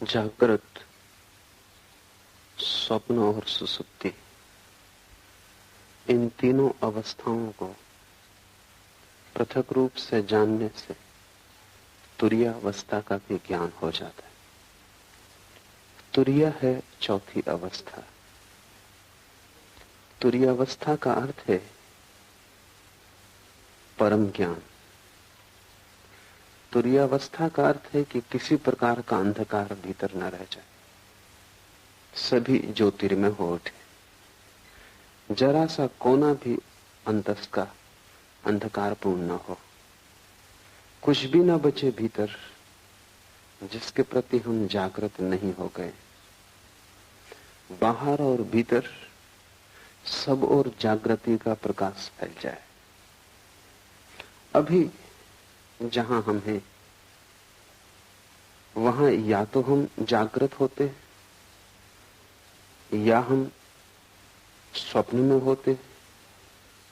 जागृत, स्वप्न और सुसुप्ति, इन तीनों अवस्थाओं को पृथक रूप से जानने से तुरीय अवस्था का भी ज्ञान हो जाता है। तुरीय है चौथी अवस्था। तुरीय अवस्था का अर्थ है परम ज्ञान। तुरीय अवस्था का अर्थ है कि किसी प्रकार का अंधकार भीतर न रह जाए, सभी ज्योतिर्मय हो उठे, जरा सा कोना भी अंतस का अंधकारपूर्ण न हो, कुछ भी न बचे भीतर जिसके प्रति हम जागृत नहीं हो गए। बाहर और भीतर सब और जागृति का प्रकाश फैल जाए। अभी जहां हम हैं वहां या तो हम जागृत होते या हम स्वप्न में होते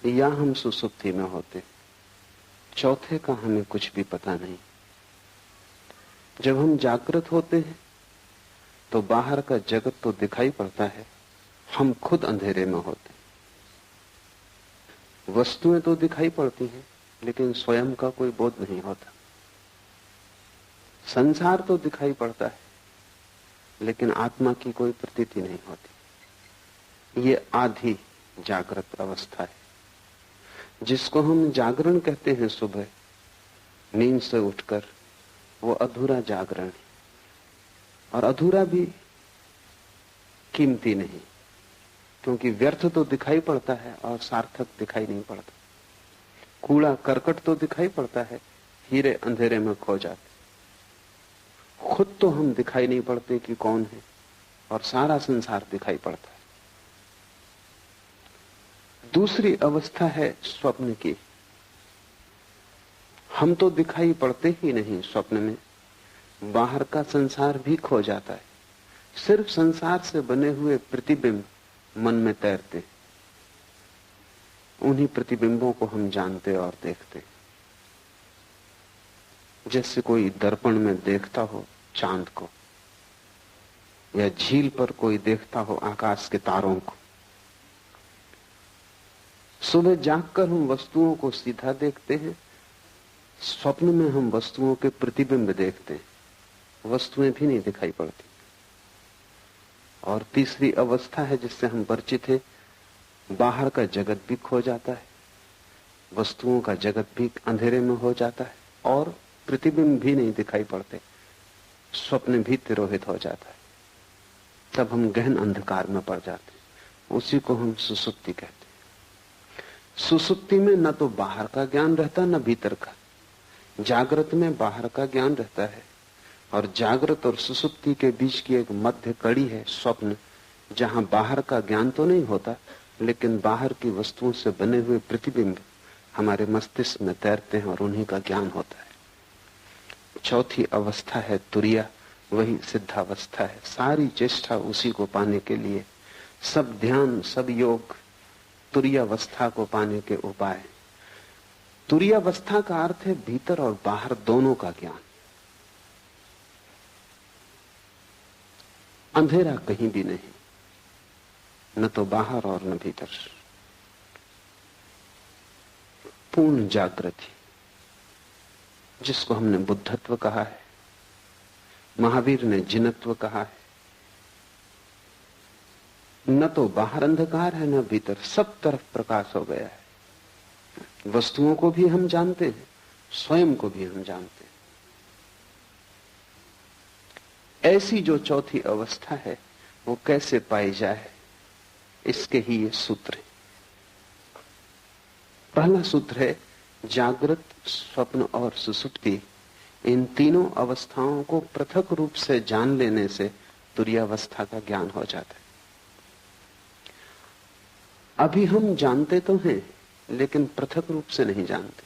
या हम सुसुप्ति में होते। चौथे का हमें कुछ भी पता नहीं। जब हम जागृत होते हैं तो बाहर का जगत तो दिखाई पड़ता है, हम खुद अंधेरे में होते। वस्तुएं तो दिखाई पड़ती हैं लेकिन स्वयं का कोई बोध नहीं होता। संसार तो दिखाई पड़ता है लेकिन आत्मा की कोई प्रतीति नहीं होती। ये आधी जागृत अवस्था है, जिसको हम जागरण कहते हैं। सुबह नींद से उठकर वो अधूरा जागरण है, और अधूरा भी कीमती नहीं, क्योंकि व्यर्थ तो दिखाई पड़ता है और सार्थक दिखाई नहीं पड़ता। कूड़ा करकट तो दिखाई पड़ता है, हीरे अंधेरे में खो जाते। खुद तो हम दिखाई नहीं पड़ते कि कौन है, और सारा संसार दिखाई पड़ता है। दूसरी अवस्था है स्वप्न की। हम तो दिखाई पड़ते ही नहीं स्वप्न में, बाहर का संसार भी खो जाता है। सिर्फ संसार से बने हुए प्रतिबिंब मन में तैरते, उन्हीं प्रतिबिंबों को हम जानते और देखते। जैसे कोई दर्पण में देखता हो चांद को, या झील पर कोई देखता हो आकाश के तारों को। सुबह जागकर हम वस्तुओं को सीधा देखते हैं, स्वप्न में हम वस्तुओं के प्रतिबिंब देखते हैं, वस्तुएं भी नहीं दिखाई पड़ती। और तीसरी अवस्था है जिससे हम परिचित हैं, बाहर का जगत भी खो जाता है, वस्तुओं का जगत भी अंधेरे में हो जाता है, और प्रतिबिंब भी नहीं दिखाई पड़ते, स्वप्न भी तिरोहित हो जाता है। तब हम गहन अंधकार में पड़ जाते हैं। उसी को हम सुसुप्ति कहते हैं। सुसुप्ति में न तो बाहर का ज्ञान रहता न भीतर का। जागृत में बाहर का ज्ञान रहता है, और जागृत और सुसुप्ति के बीच की एक मध्य कड़ी है स्वप्न, जहां बाहर का ज्ञान तो नहीं होता लेकिन बाहर की वस्तुओं से बने हुए प्रतिबिंब हमारे मस्तिष्क में तैरते हैं और उन्हीं का ज्ञान होता है। चौथी अवस्था है तुरीय, वही सिद्धावस्था है। सारी चेष्टा उसी को पाने के लिए, सब ध्यान सब योग तुरीय अवस्था को पाने के उपाय। तुरीय अवस्था का अर्थ है भीतर और बाहर दोनों का ज्ञान। अंधेरा कहीं भी नहीं, न तो बाहर और न भीतर। पूर्ण जागृति, जिसको हमने बुद्धत्व कहा है, महावीर ने जिनत्व कहा है। न तो बाहर अंधकार है न भीतर, सब तरफ प्रकाश हो गया है। वस्तुओं को भी हम जानते हैं, स्वयं को भी हम जानते हैं। ऐसी जो चौथी अवस्था है वो कैसे पाई जाए, इसके ही ये सूत्र है। पहला सूत्र है जागृत, स्वप्न और सुसुप्ति, इन तीनों अवस्थाओं को पृथक रूप से जान लेने से तुरीय अवस्था का ज्ञान हो जाता है। अभी हम जानते तो हैं लेकिन पृथक रूप से नहीं जानते।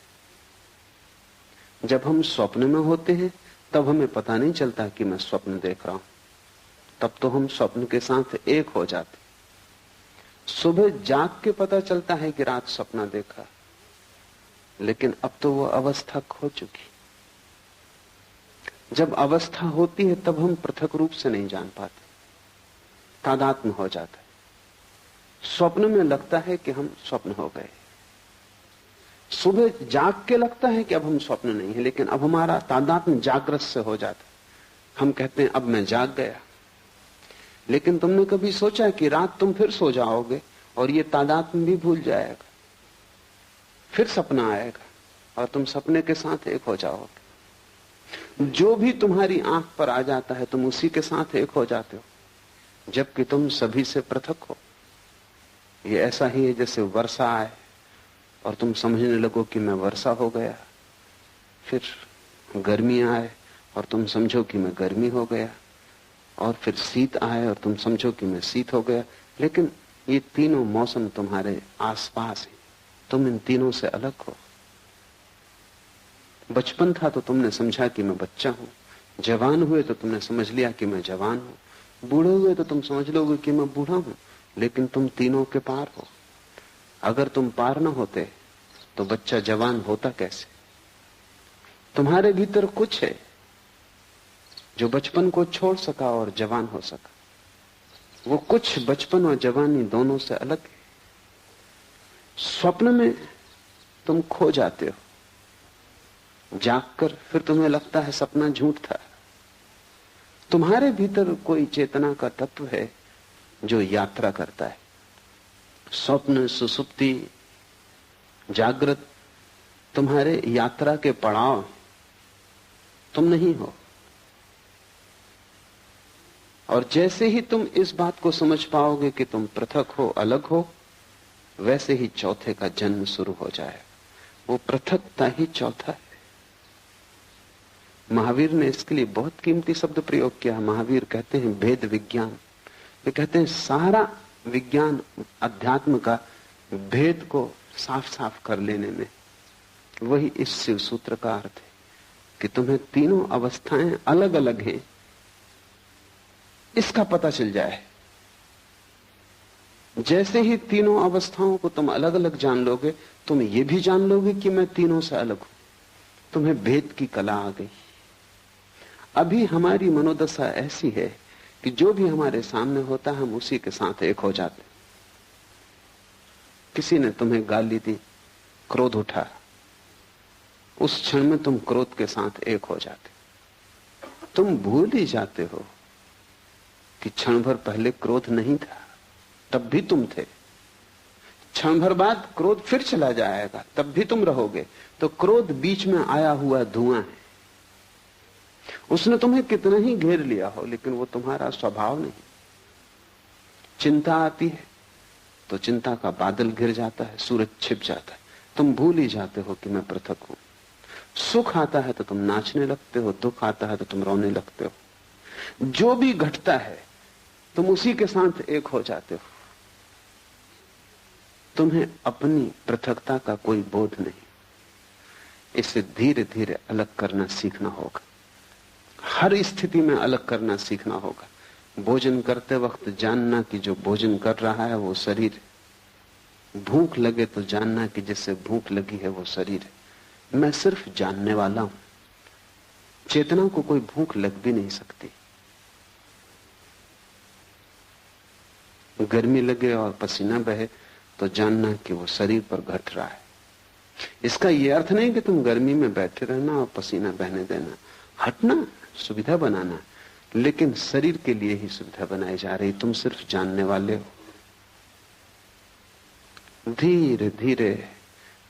जब हम स्वप्न में होते हैं तब हमें पता नहीं चलता कि मैं स्वप्न देख रहा हूं, तब तो हम स्वप्न के साथ एक हो जाते। सुबह जाग के पता चलता है कि रात सपना देखा, लेकिन अब तो वो अवस्था खो चुकी। जब अवस्था होती है तब हम पृथक रूप से नहीं जान पाते, तादात्म्य हो जाता है। स्वप्न में लगता है कि हम स्वप्न हो गए, सुबह जाग के लगता है कि अब हम स्वप्न नहीं है, लेकिन अब हमारा तादात्म्य जागृत से हो जाता है। हम कहते हैं अब मैं जाग गया, लेकिन तुमने कभी सोचा कि रात तुम फिर सो जाओगे और ये तादात्म्य भी भूल जाएगा, फिर सपना आएगा और तुम सपने के साथ एक हो जाओगे। जो भी तुम्हारी आंख पर आ जाता है तुम उसी के साथ एक हो जाते हो, जबकि तुम सभी से पृथक हो। ये ऐसा ही है जैसे वर्षा आए और तुम समझने लगो कि मैं वर्षा हो गया, फिर गर्मी आए और तुम समझो कि मैं गर्मी हो गया, और फिर शीत आए और तुम समझो कि मैं शीत हो गया। लेकिन ये तीनों मौसम तुम्हारे आसपास हैं, तुम इन तीनों से अलग हो। बचपन था तो तुमने समझा कि मैं बच्चा हूं, जवान हुए तो तुमने समझ लिया कि मैं जवान हूं, बूढ़े हुए तो तुम समझ लोगे कि मैं बूढ़ा हूं, लेकिन तुम तीनों के पार हो। अगर तुम पार न होते तो बच्चा जवान होता कैसे? तुम्हारे भीतर कुछ है जो बचपन को छोड़ सका और जवान हो सका। वो कुछ बचपन और जवानी दोनों से अलग है। स्वप्न में तुम खो जाते हो, जागकर फिर तुम्हें लगता है सपना झूठ था। तुम्हारे भीतर कोई चेतना का तत्व है जो यात्रा करता है। स्वप्न, सुसुप्ति, जागृत तुम्हारे यात्रा के पड़ाव, तुम नहीं हो। और जैसे ही तुम इस बात को समझ पाओगे कि तुम पृथक हो, अलग हो, वैसे ही चौथे का जन्म शुरू हो जाएगा। वो पृथकता ही चौथा है। महावीर ने इसके लिए बहुत कीमती शब्द प्रयोग किया। महावीर कहते हैं भेद विज्ञान। वे कहते हैं सारा विज्ञान अध्यात्म का भेद को साफ साफ कर लेने में वही इस शिव सूत्र का अर्थ है कि तुम्हें तीनों अवस्थाएं अलग अलग हैं, इसका पता चल जाए। जैसे ही तीनों अवस्थाओं को तुम अलग अलग जान लोगे, तुम ये भी जान लोगे कि मैं तीनों से अलग हूं। तुम्हें भेद की कला आ गई। अभी हमारी मनोदशा ऐसी है कि जो भी हमारे सामने होता है हम उसी के साथ एक हो जाते। किसी ने तुम्हें गाली दी, क्रोध उठा, उस क्षण में तुम क्रोध के साथ एक हो जाते। तुम भूल ही जाते हो कि क्षण भर पहले क्रोध नहीं था, तब भी तुम थे। क्षण भर बाद क्रोध फिर चला जाएगा, तब भी तुम रहोगे। तो क्रोध बीच में आया हुआ धुआं है। उसने तुम्हें कितना ही घेर लिया हो, लेकिन वो तुम्हारा स्वभाव नहीं। चिंता आती है तो चिंता का बादल घिर जाता है, सूरज छिप जाता है, तुम भूल ही जाते हो कि मैं पृथक हूं। सुख आता है तो तुम नाचने लगते हो, दुख आता है तो तुम रोने लगते हो। जो भी घटता है तुम उसी के साथ एक हो जाते हो। तुम्हें अपनी पृथकता का कोई बोध नहीं। इसे धीरे धीरे अलग करना सीखना होगा। हर स्थिति में अलग करना सीखना होगा। भोजन करते वक्त जानना कि जो भोजन कर रहा है वो शरीर है। भूख लगे तो जानना कि जिससे भूख लगी है वो शरीर है। मैं सिर्फ जानने वाला हूं। चेतना को कोई भूख लग भी नहीं सकती। गर्मी लगे और पसीना बहे तो जानना कि वो शरीर पर घट रहा है। इसका यह अर्थ नहीं कि तुम गर्मी में बैठे रहना और पसीना बहने देना। हटना, सुविधा बनाना, लेकिन शरीर के लिए ही सुविधा बनाई जा रही। तुम सिर्फ जानने वाले हो। धीरे धीरे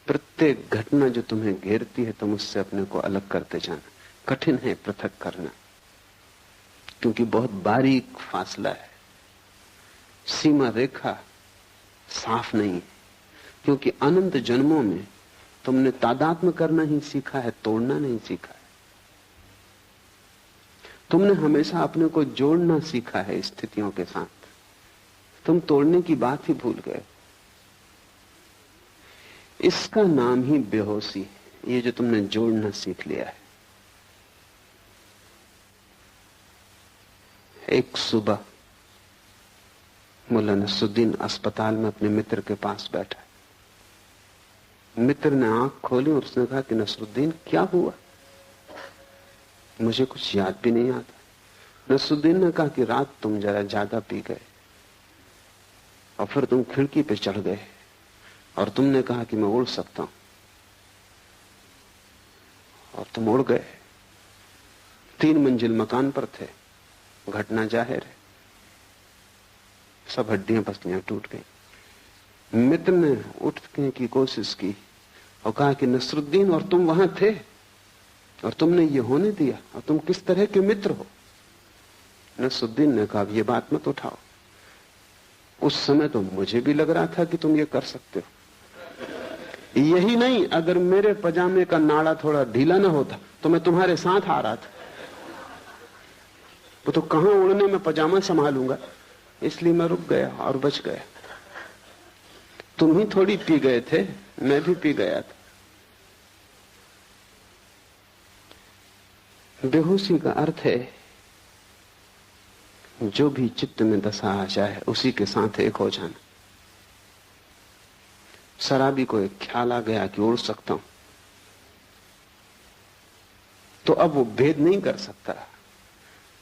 प्रत्येक घटना जो तुम्हें घेरती है तुम उससे अपने को अलग करते जाना। कठिन है पृथक करना, क्योंकि बहुत बारीक फासला है। सीमा रेखा साफ नहीं है, क्योंकि अनंत जन्मों में तुमने तादात्म्य करना ही सीखा है, तोड़ना नहीं सीखा है। तुमने हमेशा अपने को जोड़ना सीखा है स्थितियों के साथ, तुम तोड़ने की बात ही भूल गए। इसका नाम ही बेहोशी है, ये जो तुमने जोड़ना सीख लिया है। एक सुबह मुल्ला नसरुद्दीन अस्पताल में अपने मित्र के पास बैठा। मित्र ने आंख खोली और उसने कहा कि नसरुद्दीन क्या हुआ? मुझे कुछ याद भी नहीं आता। नसरुद्दीन ने कहा कि रात तुम जरा ज्यादा पी गए और फिर तुम खिड़की पे चढ़ गए और तुमने कहा कि मैं उड़ सकता हूं, और तुम उड़ गए। 3 मंजिल मकान पर थे। घटना जाहिर है, सब हड्डियां पसलियां टूट गई। मित्र ने उठने की कोशिश की और कहा कि नसरुद्दीन, और तुम वहां थे और तुमने ये होने दिया, और तुम किस तरह के मित्र हो। नसरुद्दीन ने कहा ये बात मत उठाओ, उस समय तो मुझे भी लग रहा था कि तुम ये कर सकते हो। यही नहीं, अगर मेरे पजामे का नाड़ा थोड़ा ढीला ना होता तो मैं तुम्हारे साथ आ रहा था। वो तो कहां उड़ने में पजामा संभालूंगा, इसलिए मैं रुक गया और बच गया। तुम ही थोड़ी पी गए थे, मैं भी पी गया था। बेहोशी का अर्थ है जो भी चित्त में दशा आ जाए उसी के साथ एक हो जाना। शराबी को एक ख्याल आ गया कि उड़ सकता हूं, तो अब वो भेद नहीं कर सकता।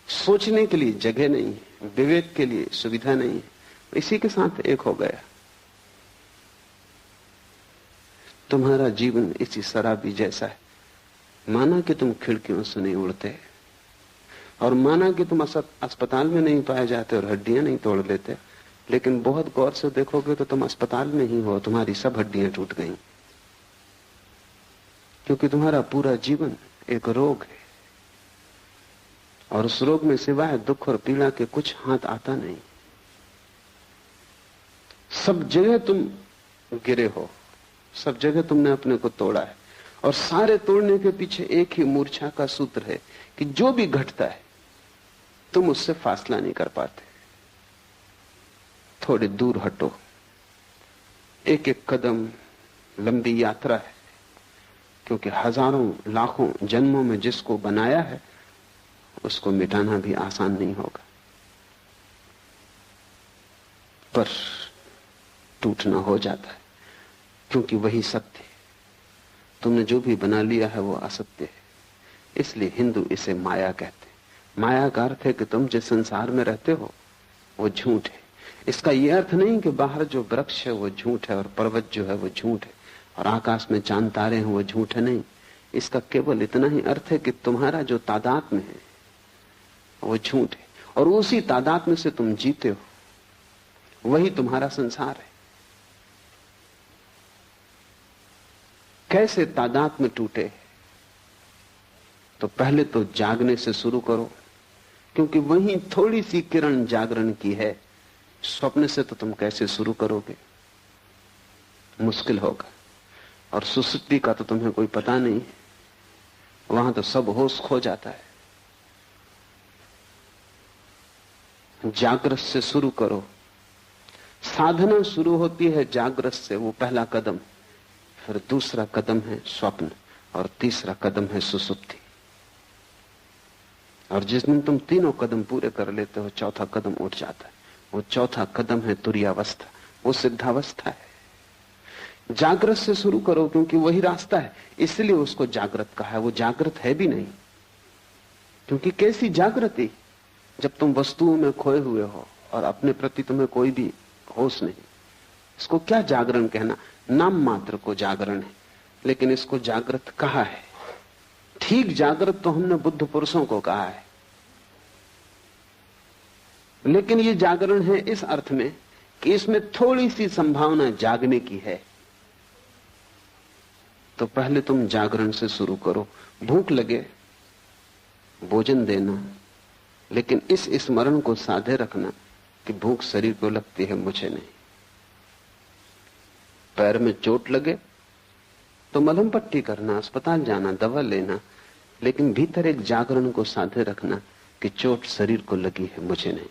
सोचने के लिए जगह नहीं है, विवेक के लिए सुविधा नहीं है, इसी के साथ एक हो गया। तुम्हारा जीवन इसी शराबी जैसा है। माना कि तुम खिड़कियों से नहीं उड़ते, और माना कि तुम अस्पताल में नहीं पाए जाते और हड्डियां नहीं तोड़ लेते, लेकिन बहुत गौर से देखोगे तो तुम अस्पताल में ही हो, तुम्हारी सब हड्डियां टूट गई, क्योंकि तुम्हारा पूरा जीवन एक रोग है, और उस रोग में सिवाय दुख और पीड़ा के कुछ हाथ आता नहीं। सब जगह तुम गिरे हो, सब जगह तुमने अपने को तोड़ा है, और सारे तोड़ने के पीछे एक ही मूर्छा का सूत्र है कि जो भी घटता है तुम उससे फासला नहीं कर पाते। थोड़ी दूर हटो। एक एक कदम लंबी यात्रा है, क्योंकि हजारों लाखों जन्मों में जिसको बनाया है उसको मिटाना भी आसान नहीं होगा, पर टूटना हो जाता है, क्योंकि वही सत्य है। तुमने जो भी बना लिया है वो असत्य है। इसलिए हिंदू इसे माया कहते हैं। माया का अर्थ है कि तुम जिस संसार में रहते हो वो झूठ है। इसका यह अर्थ नहीं कि बाहर जो वृक्ष है वो झूठ है और पर्वत जो है वो झूठ है और आकाश में चांद तारे हैं वो झूठ है, नहीं। इसका केवल इतना ही अर्थ है कि तुम्हारा जो तादात्म्य है वो झूठ है, और उसी तादात्म्य से तुम जीते हो, वही तुम्हारा संसार है। कैसे तादात्म्य टूटे? तो पहले तो जागने से शुरू करो, क्योंकि वही थोड़ी सी किरण जागरण की है। स्वप्न से तो तुम कैसे शुरू करोगे? मुश्किल होगा। और सुसुप्ति का तो तुम्हें कोई पता नहीं, वहां तो सब होश खो जाता है। जागृत से शुरू करो। साधना शुरू होती है जागृत से, वो पहला कदम। फिर दूसरा कदम है स्वप्न, और तीसरा कदम है सुसुप्ति। और जिस दिन तुम तीनों कदम पूरे कर लेते हो, चौथा कदम उठ जाता है। वो चौथा कदम है तुर्यावस्था, वो सिद्धावस्था है। जागृत से शुरू करो, क्योंकि वही रास्ता है, इसलिए उसको जागृत कहा है। वो जागृत है भी नहीं, क्योंकि कैसी जागृति जब तुम वस्तुओं में खोए हुए हो और अपने प्रति तुम्हें कोई भी होश नहीं। इसको क्या जागरण कहना? नाम मात्र को जागरण है, लेकिन इसको जागृत कहा है। ठीक जागृत तो हमने बुद्ध पुरुषों को कहा है, लेकिन ये जागरण है इस अर्थ में कि इसमें थोड़ी सी संभावना जागने की है। तो पहले तुम जागरण से शुरू करो। भूख लगे भोजन देना, लेकिन इस स्मरण को साधे रखना कि भूख शरीर को लगती है, मुझे नहीं। पैर में चोट लगे तो मलहम पट्टी करना, अस्पताल जाना, दवा लेना, लेकिन भीतर एक जागरण को साधे रखना कि चोट शरीर को लगी है, मुझे नहीं।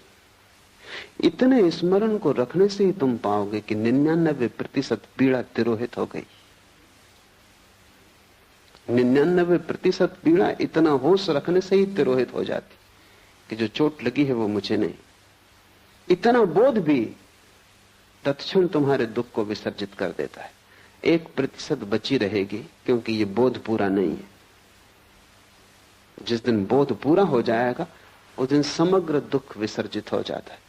इतने स्मरण को रखने से ही तुम पाओगे कि 99% पीड़ा तिरोहित हो गई। 99% पीड़ा इतना होश रखने से ही तिरोहित हो जाती कि जो चोट लगी है वो मुझे नहीं। इतना बोध भी तत्क्षण तुम्हारे दुख को विसर्जित कर देता है। 1% बची रहेगी, क्योंकि ये बोध पूरा नहीं है। जिस दिन बोध पूरा हो जाएगा उस दिन समग्र दुख विसर्जित हो जाता है।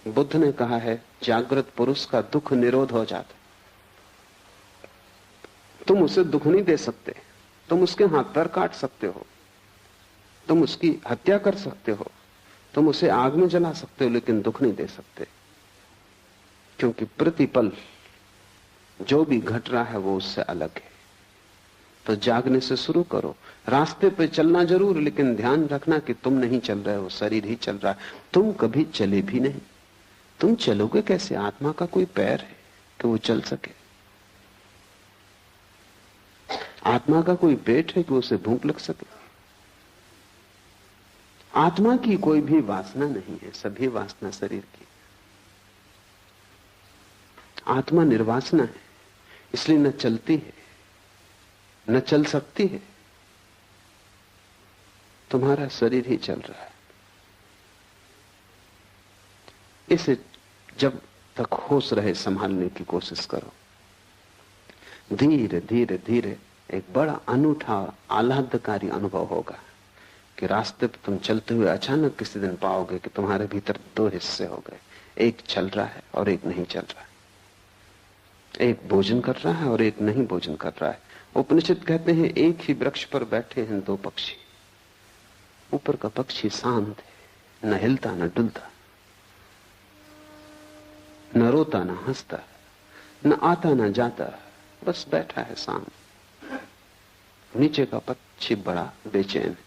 बुद्ध ने कहा है जागृत पुरुष का दुख निरोध हो जाता है। तुम उसे दुख नहीं दे सकते, तुम उसके हाथ पैर काट सकते हो, तुम उसकी हत्या कर सकते हो, तुम उसे आग में जला सकते हो, लेकिन दुख नहीं दे सकते। क्योंकि प्रतिपल जो भी घट रहा है वो उससे अलग है। तो जागने से शुरू करो। रास्ते पे चलना जरूर, लेकिन ध्यान रखना कि तुम नहीं चल रहे हो, शरीर ही चल रहा है। तुम कभी चले भी नहीं। तुम चलोगे कैसे? आत्मा का कोई पैर है कि वो चल सके? आत्मा का कोई पेट है कि उसे भूख लग सके? आत्मा की कोई भी वासना नहीं है, सभी वासना शरीर की। आत्मा निर्वासना है, इसलिए न चलती है न चल सकती है। तुम्हारा शरीर ही चल रहा है। इसे जब तक होश रहे संभालने की कोशिश करो। धीरे धीरे धीरे एक बड़ा अनूठा आह्लादकारी अनुभव होगा कि रास्ते पर तुम चलते हुए अचानक किसी दिन पाओगे कि तुम्हारे भीतर दो हिस्से हो गए, एक चल रहा है और एक नहीं चल रहा है, एक भोजन कर रहा है और एक नहीं भोजन कर रहा है। उपनिषद कहते हैं एक ही वृक्ष पर बैठे हैं दो पक्षी। ऊपर का पक्षी शांत है, न हिलता न डुलता, न रोता न हंसता, न आता न जाता, बस बैठा है शांत। नीचे का पक्षी बड़ा बेचैन है,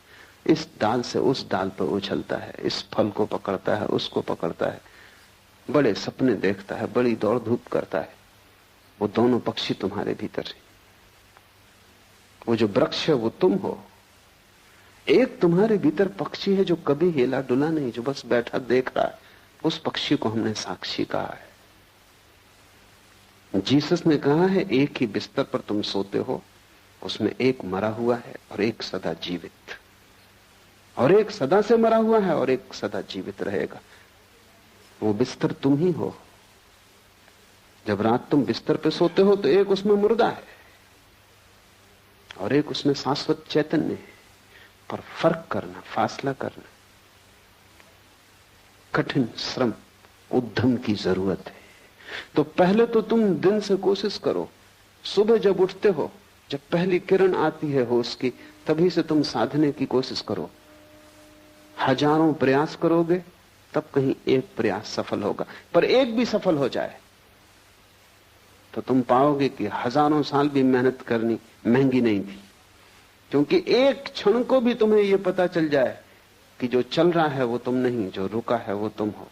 इस डाल से उस डाल पर उछलता है, इस फल को पकड़ता है, उसको पकड़ता है, बड़े सपने देखता है, बड़ी दौड़ धूप करता है। वो दोनों पक्षी तुम्हारे भीतर है। वो जो वृक्ष है वो तुम हो। एक तुम्हारे भीतर पक्षी है जो कभी हिला डुला नहीं, जो बस बैठा देख रहा है। उस पक्षी को हमने साक्षी कहा है। जीसस ने कहा है एक ही बिस्तर पर तुम सोते हो, उसमें एक मरा हुआ है और एक सदा जीवित, और एक सदा से मरा हुआ है और एक सदा जीवित रहेगा। वो बिस्तर तुम ही हो। जब रात तुम बिस्तर पे सोते हो तो एक उसमें मुर्दा है और एक उसमें शाश्वत चैतन्य है। पर फर्क करना, फासला करना, कठिन श्रम, उद्यम की जरूरत है। तो पहले तो तुम दिन से कोशिश करो। सुबह जब उठते हो, जब पहली किरण आती है होश की, तभी से तुम साधने की कोशिश करो। हजारों प्रयास करोगे तब कहीं एक प्रयास सफल होगा। पर एक भी सफल हो जाए तो तुम पाओगे कि हजारों साल भी मेहनत करनी महंगी नहीं थी। क्योंकि एक क्षण को भी तुम्हें यह पता चल जाए कि जो चल रहा है वो तुम नहीं, जो रुका है वो तुम हो,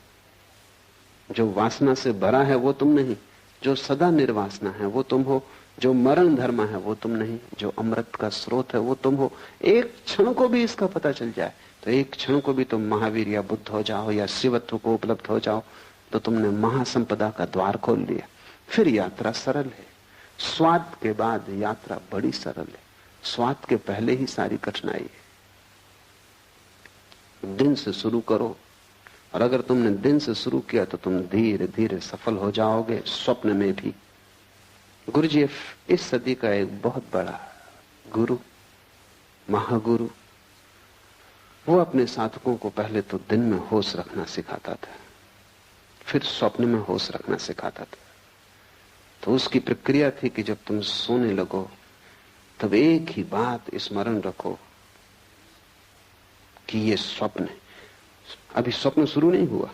जो वासना से भरा है वो तुम नहीं, जो सदा निर्वासना है वो तुम हो, जो मरण धर्म है वो तुम नहीं, जो अमृत का स्रोत है वो तुम हो। एक क्षण को भी इसका पता चल जाए तो एक क्षण को भी तुम महावीर या बुद्ध हो जाओ या शिवत्व को उपलब्ध हो जाओ तो तुमने महासंपदा का द्वार खोल लिया। फिर यात्रा सरल है। स्वाद के बाद यात्रा बड़ी सरल है। स्वाद के पहले ही सारी कठिनाई है। दिन से शुरू करो, और अगर तुमने दिन से शुरू किया तो तुम धीरे धीरे सफल हो जाओगे, स्वप्न में भी। गुरुजीएफ इस सदी का एक बहुत बड़ा गुरु, महागुरु, वो अपने साधकों को पहले तो दिन में होश रखना सिखाता था, फिर स्वप्न में होश रखना सिखाता था। तो उसकी प्रक्रिया थी कि जब तुम सोने लगो तब एक ही बात स्मरण रखो कि ये स्वप्न है। अभी स्वप्न शुरू नहीं हुआ,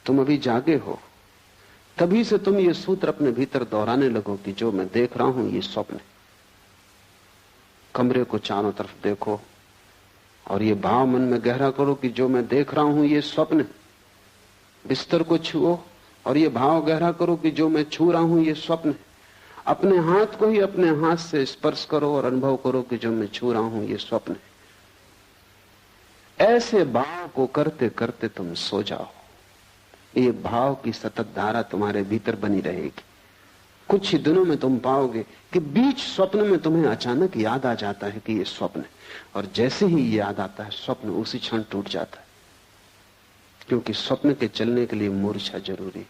तुम अभी जागे हो। तभी से तुम ये सूत्र अपने भीतर दोहराने लगो कि जो मैं देख रहा हूं ये स्वप्न है। कमरे को चारों तरफ देखो और ये भाव मन में गहरा करो कि जो मैं देख रहा हूं ये स्वप्न है। बिस्तर को छुओ और ये भाव गहरा करो कि जो मैं छू रहा हूं ये स्वप्न है। अपने हाथ को ही अपने हाथ से स्पर्श करो और अनुभव करो कि जो मैं छू रहा हूं ये स्वप्न है। ऐसे भाव को करते करते तुम सो जाओ। ये भाव की सतत धारा तुम्हारे भीतर बनी रहेगी। कुछ ही दिनों में तुम पाओगे कि बीच स्वप्न में तुम्हें अचानक याद आ जाता है कि ये स्वप्न है, और जैसे ही याद आता है स्वप्न उसी क्षण टूट जाता है। क्योंकि स्वप्न के चलने के लिए मूर्छा जरूरी है।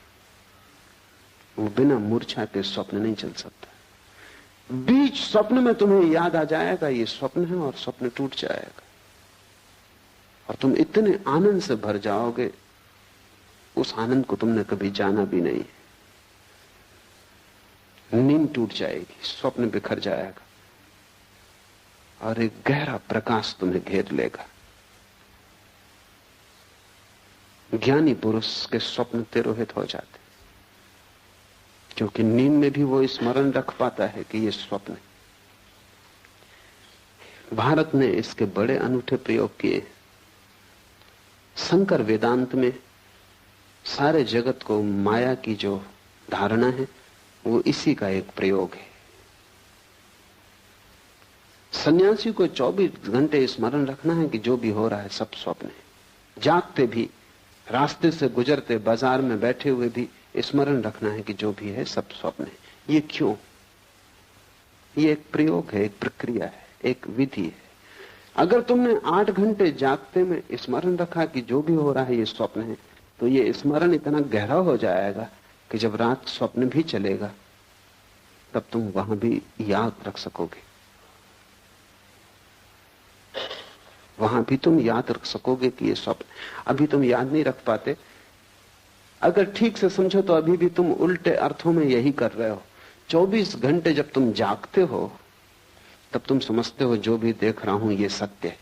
वो बिना मूर्छा के स्वप्न नहीं चल सकता। बीच स्वप्न में तुम्हें याद आ जाएगा ये स्वप्न है, और स्वप्न टूट जाएगा, और तुम इतने आनंद से भर जाओगे, उस आनंद को तुमने कभी जाना भी नहीं। नींद टूट जाएगी, स्वप्न बिखर जाएगा, और एक गहरा प्रकाश तुम्हें घेर लेगा। ज्ञानी पुरुष के स्वप्न तिरोहित हो जाते, क्योंकि नींद में भी वो स्मरण रख पाता है कि ये स्वप्न है। भारत ने इसके बड़े अनूठे प्रयोग किए। शंकर वेदांत में सारे जगत को माया की जो धारणा है वो इसी का एक प्रयोग है। सन्यासी को 24 घंटे स्मरण रखना है कि जो भी हो रहा है सब स्वप्न है। जागते भी, रास्ते से गुजरते, बाजार में बैठे हुए भी स्मरण रखना है कि जो भी है सब स्वप्न है। ये क्यों? ये एक प्रयोग है, एक प्रक्रिया है, एक विधि है। अगर तुमने 8 घंटे जागते में स्मरण रखा कि जो भी हो रहा है ये स्वप्न है, तो ये स्मरण इतना गहरा हो जाएगा कि जब रात स्वप्न भी चलेगा तब तुम वहां भी याद रख सकोगे, वहां भी तुम याद रख सकोगे कि ये स्वप्न। अभी तुम याद नहीं रख पाते। अगर ठीक से समझो तो अभी भी तुम उल्टे अर्थों में यही कर रहे हो। 24 घंटे जब तुम जागते हो तब तुम समझते हो जो भी देख रहा हूं ये सत्य है।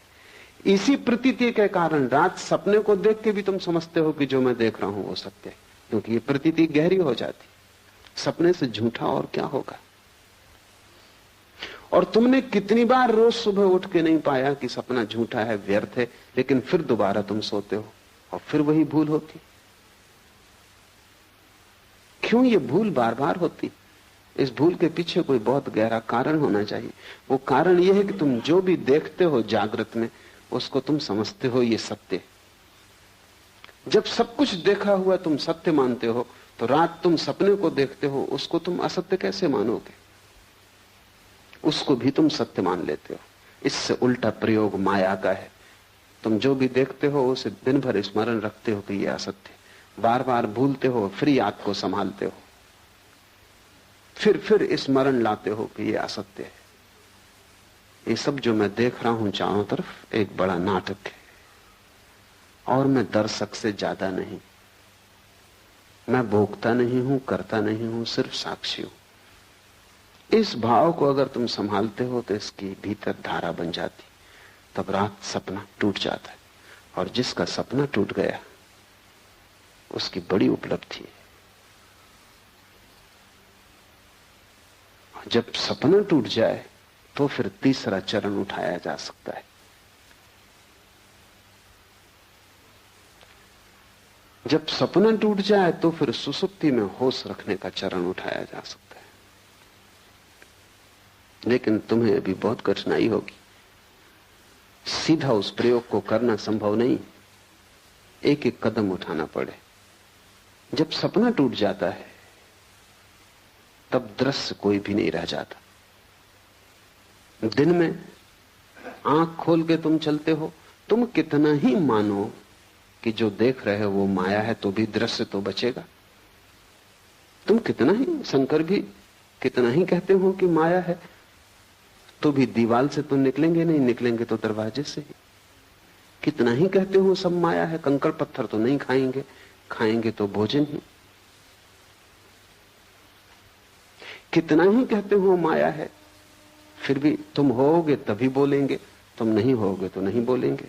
इसी प्रतीति के कारण रात सपने को देख के भी तुम समझते हो कि जो मैं देख रहा हूं वो सत्य है, क्योंकि ये प्रतीति गहरी हो जाती। सपने से झूठा और क्या होगा। और तुमने कितनी बार रोज सुबह उठ के नहीं पाया कि सपना झूठा है, व्यर्थ है, लेकिन फिर दोबारा तुम सोते हो और फिर वही भूल होती। क्यों ये भूल बार बार होती? इस भूल के पीछे कोई बहुत गहरा कारण होना चाहिए। वो कारण ये है कि तुम जो भी देखते हो जागृत में उसको तुम समझते हो ये सत्य। जब सब कुछ देखा हुआ तुम सत्य मानते हो तो रात तुम सपने को देखते हो, उसको तुम असत्य कैसे मानोगे? उसको भी तुम सत्य मान लेते हो। इससे उल्टा प्रयोग माया का है। तुम जो भी देखते हो उसे दिन भर स्मरण रखते हो कि यह असत्य, बार बार भूलते हो, फिर याद को संभालते हो, फिर स्मरण लाते हो कि यह असत्य है। ये सब जो मैं देख रहा हूं चारों तरफ एक बड़ा नाटक है, और मैं दर्शक से ज्यादा नहीं। मैं भोगता नहीं हूं, करता नहीं हूं, सिर्फ साक्षी हूं। इस भाव को अगर तुम संभालते हो तो इसकी भीतर धारा बन जाती। तब रात सपना टूट जाता है, और जिसका सपना टूट गया उसकी बड़ी उपलब्धि है। जब सपना टूट जाए तो फिर तीसरा चरण उठाया जा सकता है। जब सपना टूट जाए तो फिर सुसुप्ति में होश रखने का चरण उठाया जा सकता है। लेकिन तुम्हें अभी बहुत कठिनाई होगी। सीधा उस प्रयोग को करना संभव नहीं, एक एक कदम उठाना पड़े। जब सपना टूट जाता है तब दृश्य कोई भी नहीं रह जाता। दिन में आंख खोल के तुम चलते हो, तुम कितना ही मानो कि जो देख रहे हो वो माया है, तो भी दृश्य तो बचेगा। तुम कितना ही, शंकर भी कितना ही कहते हो कि माया है, तो भी दीवाल से तो निकलेंगे नहीं, निकलेंगे तो दरवाजे से ही। कितना ही कहते हो सब माया है, कंकड़ पत्थर तो नहीं खाएंगे, खाएंगे तो भोजन ही। कितना ही कहते हो माया है, फिर भी तुम होगे तभी बोलेंगे, तुम नहीं होगे तो नहीं बोलेंगे।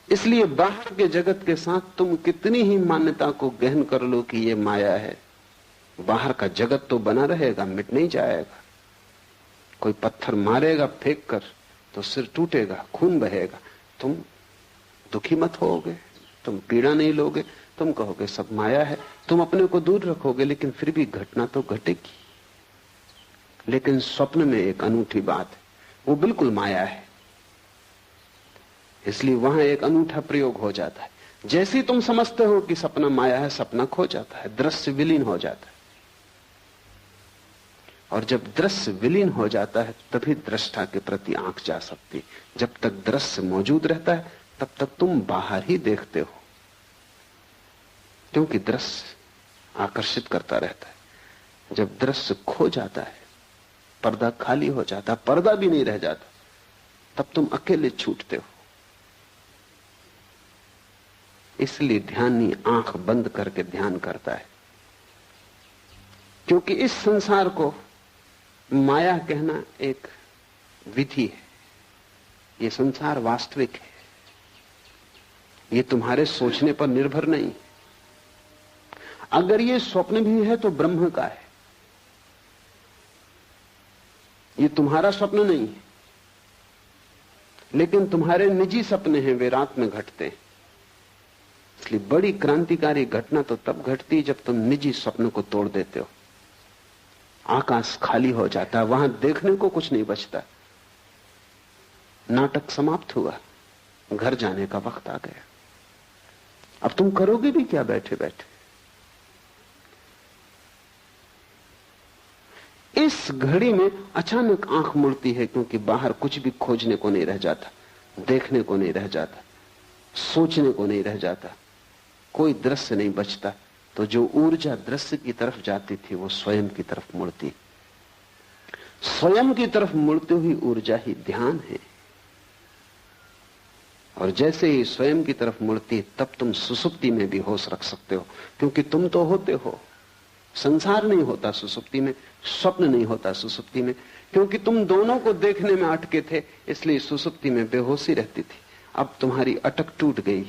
इसलिए बाहर के जगत के साथ तुम कितनी ही मान्यता को गहन कर लो कि ये माया है, बाहर का जगत तो बना रहेगा, मिट नहीं जाएगा। कोई पत्थर मारेगा फेंक कर तो सिर टूटेगा, खून बहेगा, तुम दुखी मत होगे, तुम पीड़ा नहीं लोगे, तुम कहोगे सब माया है, तुम अपने को दूर रखोगे, लेकिन फिर भी घटना तो घटेगी। लेकिन स्वप्न में एक अनूठी बात है, वो बिल्कुल माया है, इसलिए वहां एक अनूठा प्रयोग हो जाता है। जैसे ही तुम समझते हो कि सपना माया है, सपना खो जाता है, दृश्य विलीन हो जाता है। और जब दृश्य विलीन हो जाता है तभी दृष्टा के प्रति आंख जा सकती। जब तक दृश्य मौजूद रहता है तब तक तुम बाहर ही देखते हो, क्योंकि दृश्य आकर्षित करता रहता है। जब दृश्य खो जाता है, पर्दा खाली हो जाता, पर्दा भी नहीं रह जाता, तब तुम अकेले छूटते हो। इसलिए ध्यानी आंख बंद करके ध्यान करता है, क्योंकि इस संसार को माया कहना एक विधि है। ये संसार वास्तविक है, ये तुम्हारे सोचने पर निर्भर नहीं। अगर ये स्वप्न भी है तो ब्रह्म का है, ये तुम्हारा स्वप्न नहीं है। लेकिन तुम्हारे निजी सपने हैं, वे रात में घटते हैं। इसलिए बड़ी क्रांतिकारी घटना तो तब घटती जब तुम निजी स्वप्न को तोड़ देते हो। आकाश खाली हो जाता है, वहां देखने को कुछ नहीं बचता। नाटक समाप्त हुआ, घर जाने का वक्त आ गया। अब तुम करोगे भी क्या बैठे बैठे? इस घड़ी में अचानक आंख मुड़ती है, क्योंकि बाहर कुछ भी खोजने को नहीं रह जाता, देखने को नहीं रह जाता, सोचने को नहीं रह जाता, कोई दृश्य नहीं बचता। तो जो ऊर्जा दृश्य की तरफ जाती थी वो स्वयं की तरफ मुड़ती। स्वयं की तरफ मुड़ती हुई ऊर्जा ही ध्यान है। और जैसे ही स्वयं की तरफ मुड़ती, तब तुम सुसुप्ति में भी होश रख सकते हो, क्योंकि तुम तो होते हो। संसार नहीं होता सुसुप्ति में, स्वप्न नहीं होता सुसुप्ति में, क्योंकि तुम दोनों को देखने में अटके थे, इसलिए सुसुप्ति में बेहोशी रहती थी। अब तुम्हारी अटक टूट गई,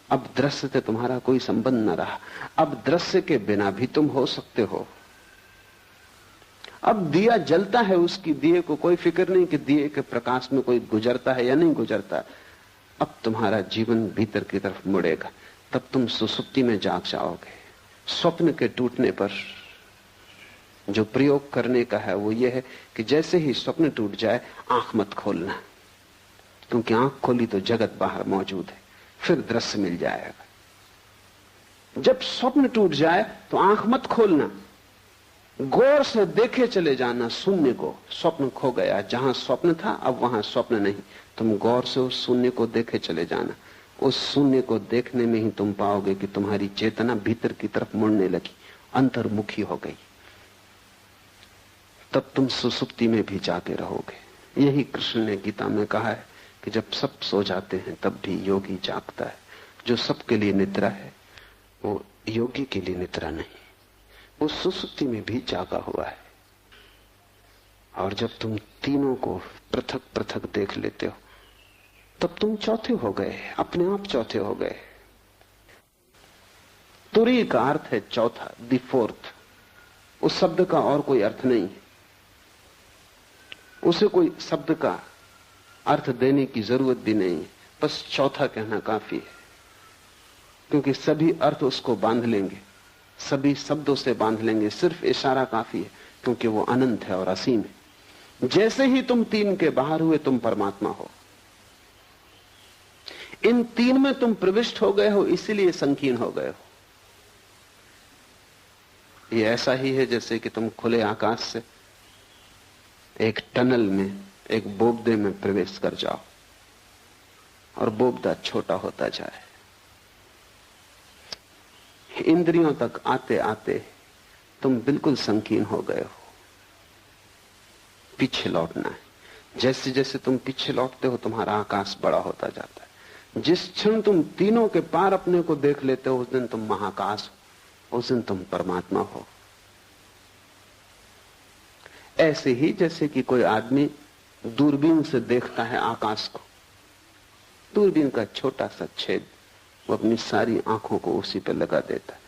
अब दृश्य से तुम्हारा कोई संबंध न रहा। अब दृश्य के बिना भी तुम हो सकते हो। अब दिया जलता है, उसकी दिए को कोई फिक्र नहीं कि दिए के प्रकाश में कोई गुजरता है या नहीं गुजरता। अब तुम्हारा जीवन भीतर की तरफ मुड़ेगा, तब तुम सुसुप्ति में जाग जाओगे। स्वप्न के टूटने पर जो प्रयोग करने का है वो ये है कि जैसे ही स्वप्न टूट जाए, आंख मत खोलना, क्योंकि आंख खोली तो जगत बाहर मौजूद है, फिर दृश्य मिल जाएगा। जब स्वप्न टूट जाए तो आंख मत खोलना, गौर से देखे चले जाना शून्य को। स्वप्न खो गया, जहां स्वप्न था अब वहां स्वप्न नहीं। तुम गौर से उस शून्य को देखे चले जाना। उस शून्य को देखने में ही तुम पाओगे कि तुम्हारी चेतना भीतर की तरफ मुड़ने लगी, अंतर्मुखी हो गई। तब तुम सुसुप्ति में भी जाके रहोगे। यही कृष्ण ने गीता में कहा है कि जब सब सो जाते हैं तब भी योगी जागता है। जो सबके लिए निद्रा है वो योगी के लिए निद्रा नहीं, वो सुसुप्ति में भी जागा हुआ है। और जब तुम तीनों को पृथक पृथक देख लेते हो तब तुम चौथे हो गए, अपने आप चौथे हो गए। तुरी का अर्थ है चौथा, द फोर्थ। उस शब्द का और कोई अर्थ नहीं, उसे कोई शब्द का अर्थ देने की जरूरत भी नहीं, बस चौथा कहना काफी है। क्योंकि सभी अर्थ उसको बांध लेंगे, सभी शब्दों से बांध लेंगे, सिर्फ इशारा काफी है, क्योंकि वो अनंत है और असीम है। जैसे ही तुम तीन के बाहर हुए तुम परमात्मा हो। इन तीन में तुम प्रविष्ट हो गए हो, इसीलिए संकीर्ण हो गए हो। ये ऐसा ही है जैसे कि तुम खुले आकाश से एक टनल में, एक बोगदे में प्रवेश कर जाओ और बोगदा छोटा होता जाए। इंद्रियों तक आते आते तुम बिल्कुल संकीर्ण हो गए हो। पीछे लौटना है। जैसे जैसे तुम पीछे लौटते हो तुम्हारा आकाश बड़ा होता जाता है। जिस क्षण तुम तीनों के पार अपने को देख लेते हो उस दिन तुम महाकाश हो, उस दिन तुम परमात्मा हो। ऐसे ही जैसे कि कोई आदमी दूरबीन से देखता है आकाश को, दूरबीन का छोटा सा छेद, वो अपनी सारी आंखों को उसी पर लगा देता है।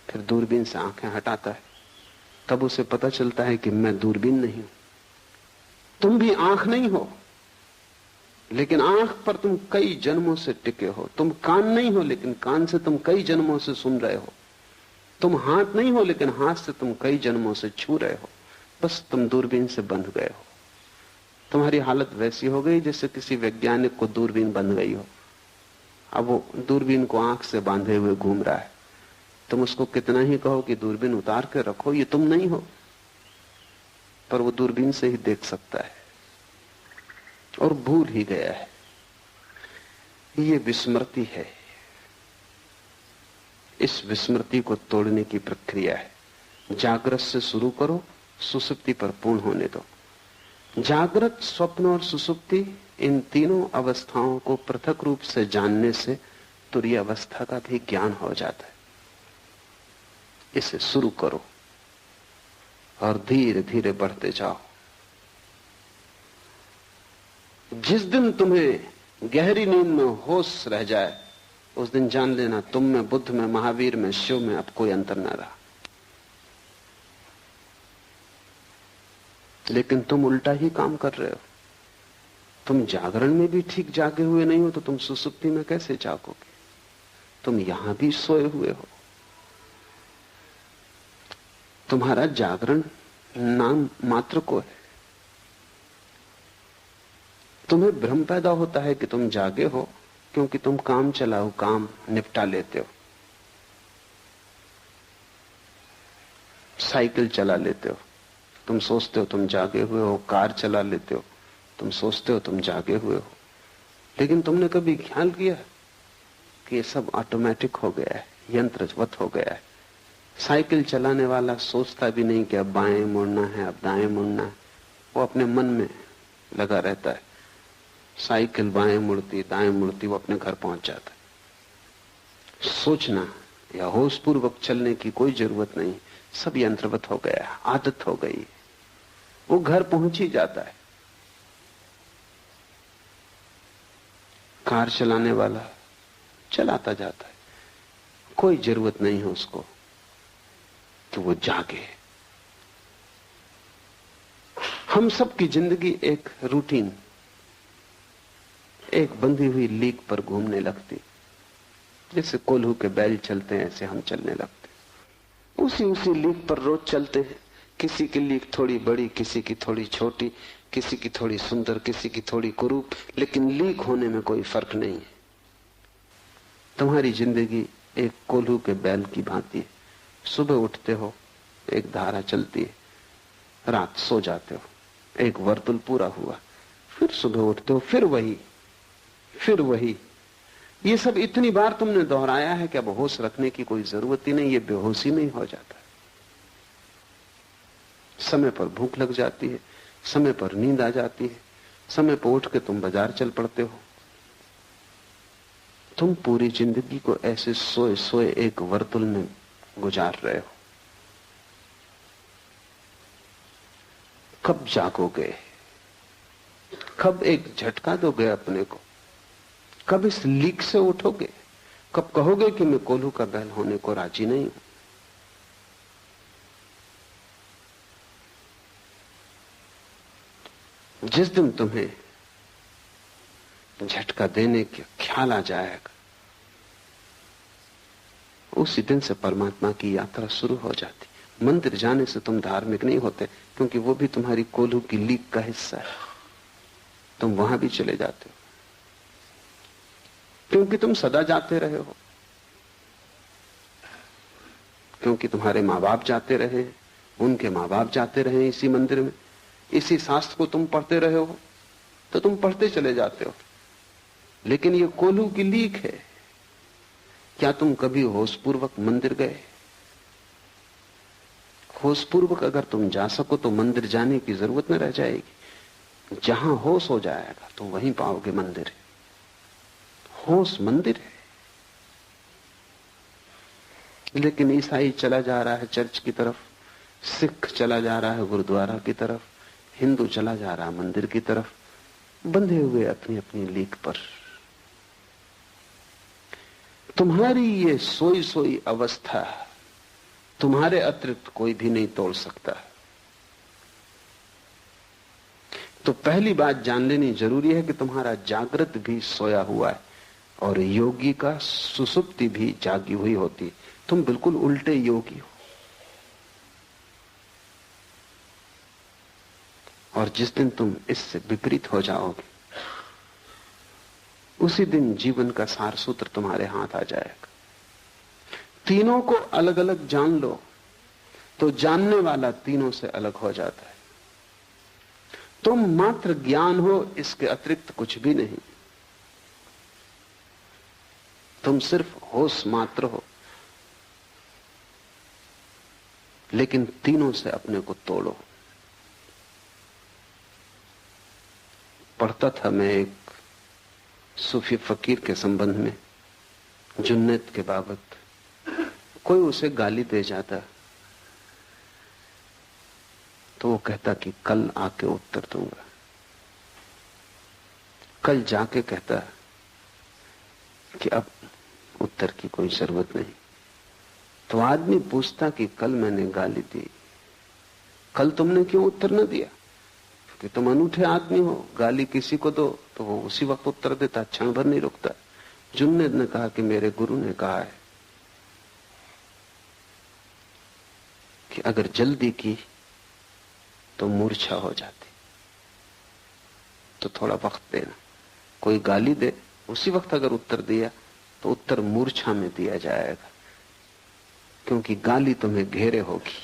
फिर दूरबीन से आंखें हटाता है, तब उसे पता चलता है कि मैं दूरबीन नहीं हूं। तुम भी आंख नहीं हो, लेकिन आंख पर तुम कई जन्मों से टिके हो। तुम कान नहीं हो, लेकिन कान से तुम कई जन्मों से सुन रहे हो। तुम हाथ नहीं हो, लेकिन हाथ से तुम कई जन्मों से छू रहे हो। बस तुम दूरबीन से बंध गए हो। तुम्हारी हालत वैसी हो गई जैसे किसी वैज्ञानिक को दूरबीन बंध गई हो। अब वो दूरबीन को आंख से बांधे हुए घूम रहा है। तुम उसको कितना ही कहो कि दूरबीन उतार के रखो, ये तुम नहीं हो, पर वो दूरबीन से ही देख सकता है और भूल ही गया है। ये विस्मृति है। इस विस्मृति को तोड़ने की प्रक्रिया है। जागृत से शुरू करो, सुसुप्ति पर पूर्ण होने दो। जागृत, स्वप्न और सुसुप्ति, इन तीनों अवस्थाओं को पृथक रूप से जानने से तुरीय अवस्था का भी ज्ञान हो जाता है। इसे शुरू करो और धीरे धीरे बढ़ते जाओ। जिस दिन तुम्हें गहरी नींद में होश रह जाए, उस दिन जान लेना तुम में, बुद्ध में, महावीर में, शिव में अब कोई अंतर न रहा। लेकिन तुम उल्टा ही काम कर रहे हो। तुम जागरण में भी ठीक जागे हुए नहीं हो, तो तुम सुसुप्ति में कैसे जागोगे? तुम यहां भी सोए हुए हो। तुम्हारा जागरण नाम मात्र को है। तुम्हें भ्रम पैदा होता है कि तुम जागे हो, क्योंकि तुम काम चलाओ, काम निपटा लेते हो। साइकिल चला लेते हो, तुम सोचते हो तुम जागे हुए हो। कार चला लेते हो, तुम सोचते हो तुम जागे हुए हो। लेकिन तुमने कभी ख्याल किया कि ये सब ऑटोमेटिक हो गया है, यंत्रवत हो गया है। साइकिल चलाने वाला सोचता भी नहीं कि अब बाएं मुड़ना है, अब दाएं मुड़ना है। वो अपने मन में लगा रहता है। साइकिल बाएं मुड़ती, दाएं मुड़ती, वो अपने घर पहुंच जाता है। सोचना या होशपूर्वक चलने की कोई जरूरत नहीं, सब यंत्रवत हो गया है, आदत हो गई। वो घर पहुंच ही जाता है। कार चलाने वाला चलाता जाता है, कोई जरूरत नहीं है उसको कि वो जागे। हम सब की जिंदगी एक रूटीन, एक बंधी हुई लीक पर घूमने लगती। जैसे कोल्हू के बैल चलते हैं, ऐसे हम चलने लगते। उसी लीक पर रोज चलते हैं। किसी की लीक थोड़ी बड़ी, किसी की थोड़ी छोटी, किसी की थोड़ी सुंदर, किसी की थोड़ी कुरूप, लेकिन लीक होने में कोई फर्क नहीं है। तुम्हारी जिंदगी एक कोल्हू के बैल की भांति है। सुबह उठते हो, एक धारा चलती है, रात सो जाते हो, एक वर्तुल पूरा हुआ, फिर सुबह उठते हो, फिर वही। ये सब इतनी बार तुमने दोहराया है कि अब होश रखने की कोई जरूरत ही नहीं। ये बेहोशी में ही हो जाता है। समय पर भूख लग जाती है, समय पर नींद आ जाती है, समय पर उठ के तुम बाजार चल पड़ते हो। तुम पूरी जिंदगी को ऐसे सोए सोए एक वर्तुल में गुजार रहे हो। कब जागोगे? कब एक झटका दोगे अपने को? कब इस लीक से उठोगे? कब कहोगे कि मैं कोल्हू का बैल होने को राजी नहीं हूं? जिस दिन तुम्हें झटका देने का ख्याल आ जाएगा, उसी दिन से परमात्मा की यात्रा शुरू हो जाती। मंदिर जाने से तुम धार्मिक नहीं होते, क्योंकि वो भी तुम्हारी कोल्हू की लीक का हिस्सा है। तुम वहां भी चले जाते हो, क्योंकि तुम सदा जाते रहे हो, क्योंकि तुम्हारे माँ बाप जाते रहे, उनके माँ बाप जाते रहे इसी मंदिर में, इसी शास्त्र को तुम पढ़ते रहे हो, तो तुम पढ़ते चले जाते हो। लेकिन ये कोल्हू की लीक है। क्या तुम कभी होशपूर्वक मंदिर गए? होशपूर्वक अगर तुम जा सको तो मंदिर जाने की जरूरत न रह जाएगी। जहां होश हो जाएगा तो वहीं पाओगे मंदिर। होश मंदिर है। लेकिन ईसाई चला जा रहा है चर्च की तरफ, सिख चला जा रहा है गुरुद्वारा की तरफ, हिंदू चला जा रहा है मंदिर की तरफ, बंधे हुए अपनी अपनी लीक पर। तुम्हारी ये सोई सोई अवस्था तुम्हारे अतिरिक्त कोई भी नहीं तोड़ सकता। तो पहली बात जान लेनी जरूरी है कि तुम्हारा जागृत भी सोया हुआ है और योगी का सुसुप्ति भी जागी हुई होती। तुम बिल्कुल उल्टे योगी हो। और जिस दिन तुम इससे विपरीत हो जाओगे, उसी दिन जीवन का सार सूत्र तुम्हारे हाथ आ जाएगा। तीनों को अलग अलग जान लो तो जानने वाला तीनों से अलग हो जाता है। तुम मात्र ज्ञान हो, इसके अतिरिक्त कुछ भी नहीं। तुम सिर्फ होश मात्र हो। लेकिन तीनों से अपने को तोड़ो। पढ़ता था मैं एक सूफी फकीर के संबंध में, जुन्नत के बाबत। कोई उसे गाली दे जाता तो वो कहता कि कल आके उत्तर दूंगा। कल जाके कहता कि अब उत्तर की कोई जरूरत नहीं। तो आदमी पूछता कि कल मैंने गाली दी, कल तुमने क्यों उत्तर न दिया? कि तुम अनूठे आदमी हो, गाली किसी को दो तो वो उसी वक्त उत्तर देता, क्षण भर नहीं रुकता। जुन्नद ने कहा कि मेरे गुरु ने कहा है कि अगर जल्दी की तो मूर्छा हो जाती, तो थोड़ा वक्त देना। कोई गाली दे, उसी वक्त अगर उत्तर दिया तो उत्तर मूर्छा में दिया जाएगा, क्योंकि गाली तुम्हें घेरे होगी,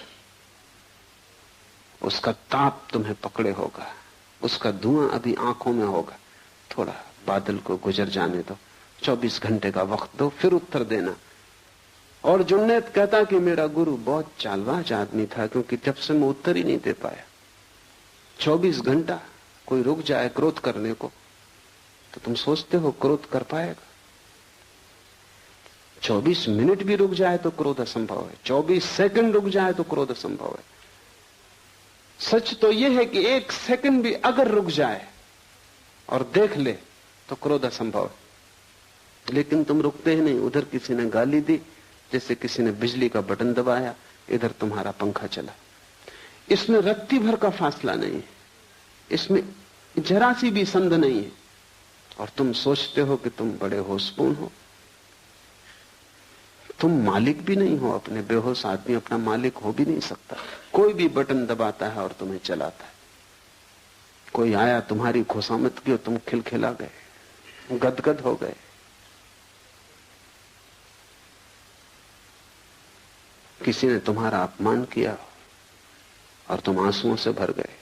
उसका ताप तुम्हें पकड़े होगा, उसका धुआं अभी आंखों में होगा। थोड़ा बादल को गुजर जाने दो, 24 घंटे का वक्त दो, फिर उत्तर देना। और जुन्नैद कहता कि मेरा गुरु बहुत चालबाज आदमी था, क्योंकि जब से मैं उत्तर ही नहीं दे पाया। 24 घंटा कोई रुक जाए क्रोध करने को तो तुम सोचते हो क्रोध कर पाएगा? 24 मिनट भी रुक जाए तो क्रोध असंभव है, 24 सेकंड रुक जाए तो क्रोध असंभव है। सच तो यह है कि 1 सेकंड भी अगर रुक जाए और देख ले तो क्रोध असंभव है। लेकिन तुम रुकते ही नहीं। उधर किसी ने गाली दी, जैसे किसी ने बिजली का बटन दबाया, इधर तुम्हारा पंखा चला। इसमें रत्ती भर का फासला नहीं है, इसमें जरा सी भी संद नहीं है, और तुम सोचते हो कि तुम बड़े होशपूर्ण हो। तुम मालिक भी नहीं हो अपने। बेहोश आदमी अपना मालिक हो भी नहीं सकता। कोई भी बटन दबाता है और तुम्हें चलाता है। कोई आया, तुम्हारी खुशामद की और तुम खिलखिला गए, गदगद हो गए। किसी ने तुम्हारा अपमान किया और तुम आंसुओं से भर गए।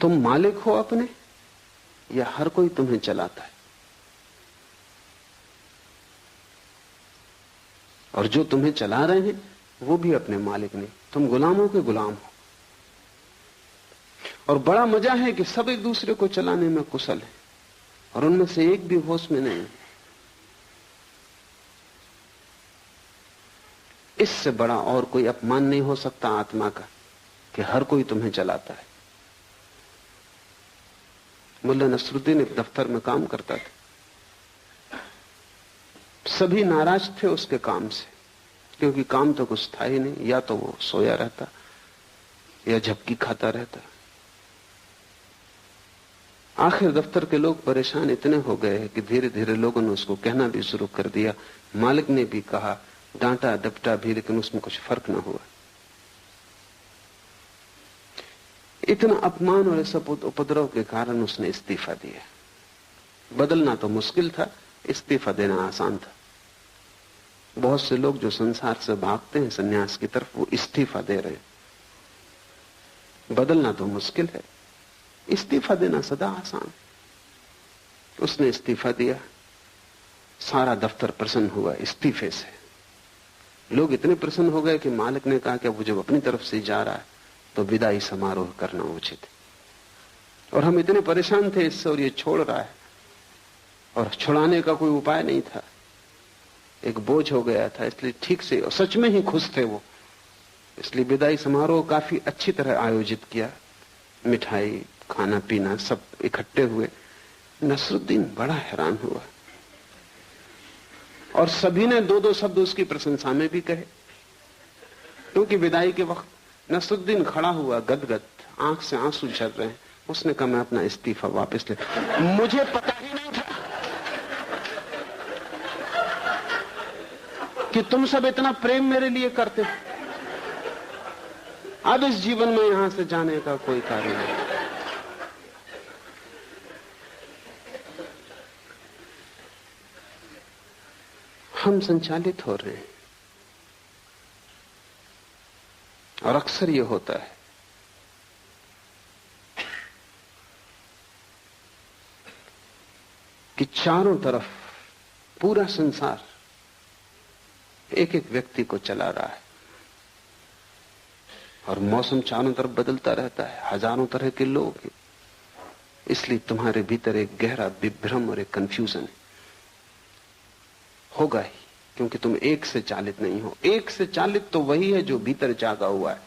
तुम मालिक हो अपने, या हर कोई तुम्हें चलाता है? और जो तुम्हें चला रहे हैं वो भी अपने मालिक नहीं, तुम गुलामों के गुलाम हो। और बड़ा मजा है कि सब एक दूसरे को चलाने में कुशल है और उनमें से एक भी होश में नहीं। इससे बड़ा और कोई अपमान नहीं हो सकता आत्मा का कि हर कोई तुम्हें चलाता है। मुल्ला नसरुद्दीन एक दफ्तर में काम करता था। सभी नाराज थे उसके काम से, क्योंकि काम तो कुछ था ही नहीं। या तो वो सोया रहता या झपकी खाता रहता। आखिर दफ्तर के लोग परेशान इतने हो गए कि धीरे धीरे लोगों ने उसको कहना भी शुरू कर दिया। मालिक ने भी कहा, डांटा डपटा भी, लेकिन उसमें कुछ फर्क ना हुआ। इतना अपमान और सब उपद्रव के कारण उसने इस्तीफा दिया। बदलना तो मुश्किल था, इस्तीफा देना आसान था। बहुत से लोग जो संसार से भागते हैं सन्यास की तरफ, वो इस्तीफा दे रहे हैं। बदलना तो मुश्किल है, इस्तीफा देना सदा आसान। उसने इस्तीफा दिया। सारा दफ्तर प्रसन्न हुआ इस्तीफे से। लोग इतने प्रसन्न हो गए कि मालिक ने कहा कि वो जब अपनी तरफ से जा रहा है तो विदाई समारोह करना उचित है। और हम इतने परेशान थे इससे, और ये छोड़ रहा है और छुड़ाने का कोई उपाय नहीं था। एक बोझ हो गया था, इसलिए ठीक से, और सच में ही खुश थे वो, इसलिए विदाई समारोह काफी अच्छी तरह आयोजित किया। मिठाई, खाना पीना सब इकट्ठे हुए। नसरुद्दीन बड़ा हैरान हुआ और सभी ने 2-2 शब्द उसकी प्रशंसा में भी कहे। क्योंकि विदाई के वक्त नसरुद्दीन खड़ा हुआ गदगद, आंख से आंसू झर रहे हैं। उसने कहा, मैं अपना इस्तीफा वापस ले। मुझे पता ही नहीं था कि तुम सब इतना प्रेम मेरे लिए करते। अब इस जीवन में यहां से जाने का कोई कारण नहीं। हम संचालित हो रहे हैं, और अक्सर यह होता है कि चारों तरफ पूरा संसार एक एक व्यक्ति को चला रहा है। और मौसम चारों तरफ बदलता रहता है, हजारों तरह के लोग हैं, इसलिए तुम्हारे भीतर एक गहरा विभ्रम और एक कंफ्यूजन होगा ही, क्योंकि तुम एक से चालित नहीं हो। एक से चालित तो वही है जो भीतर जागा हुआ है।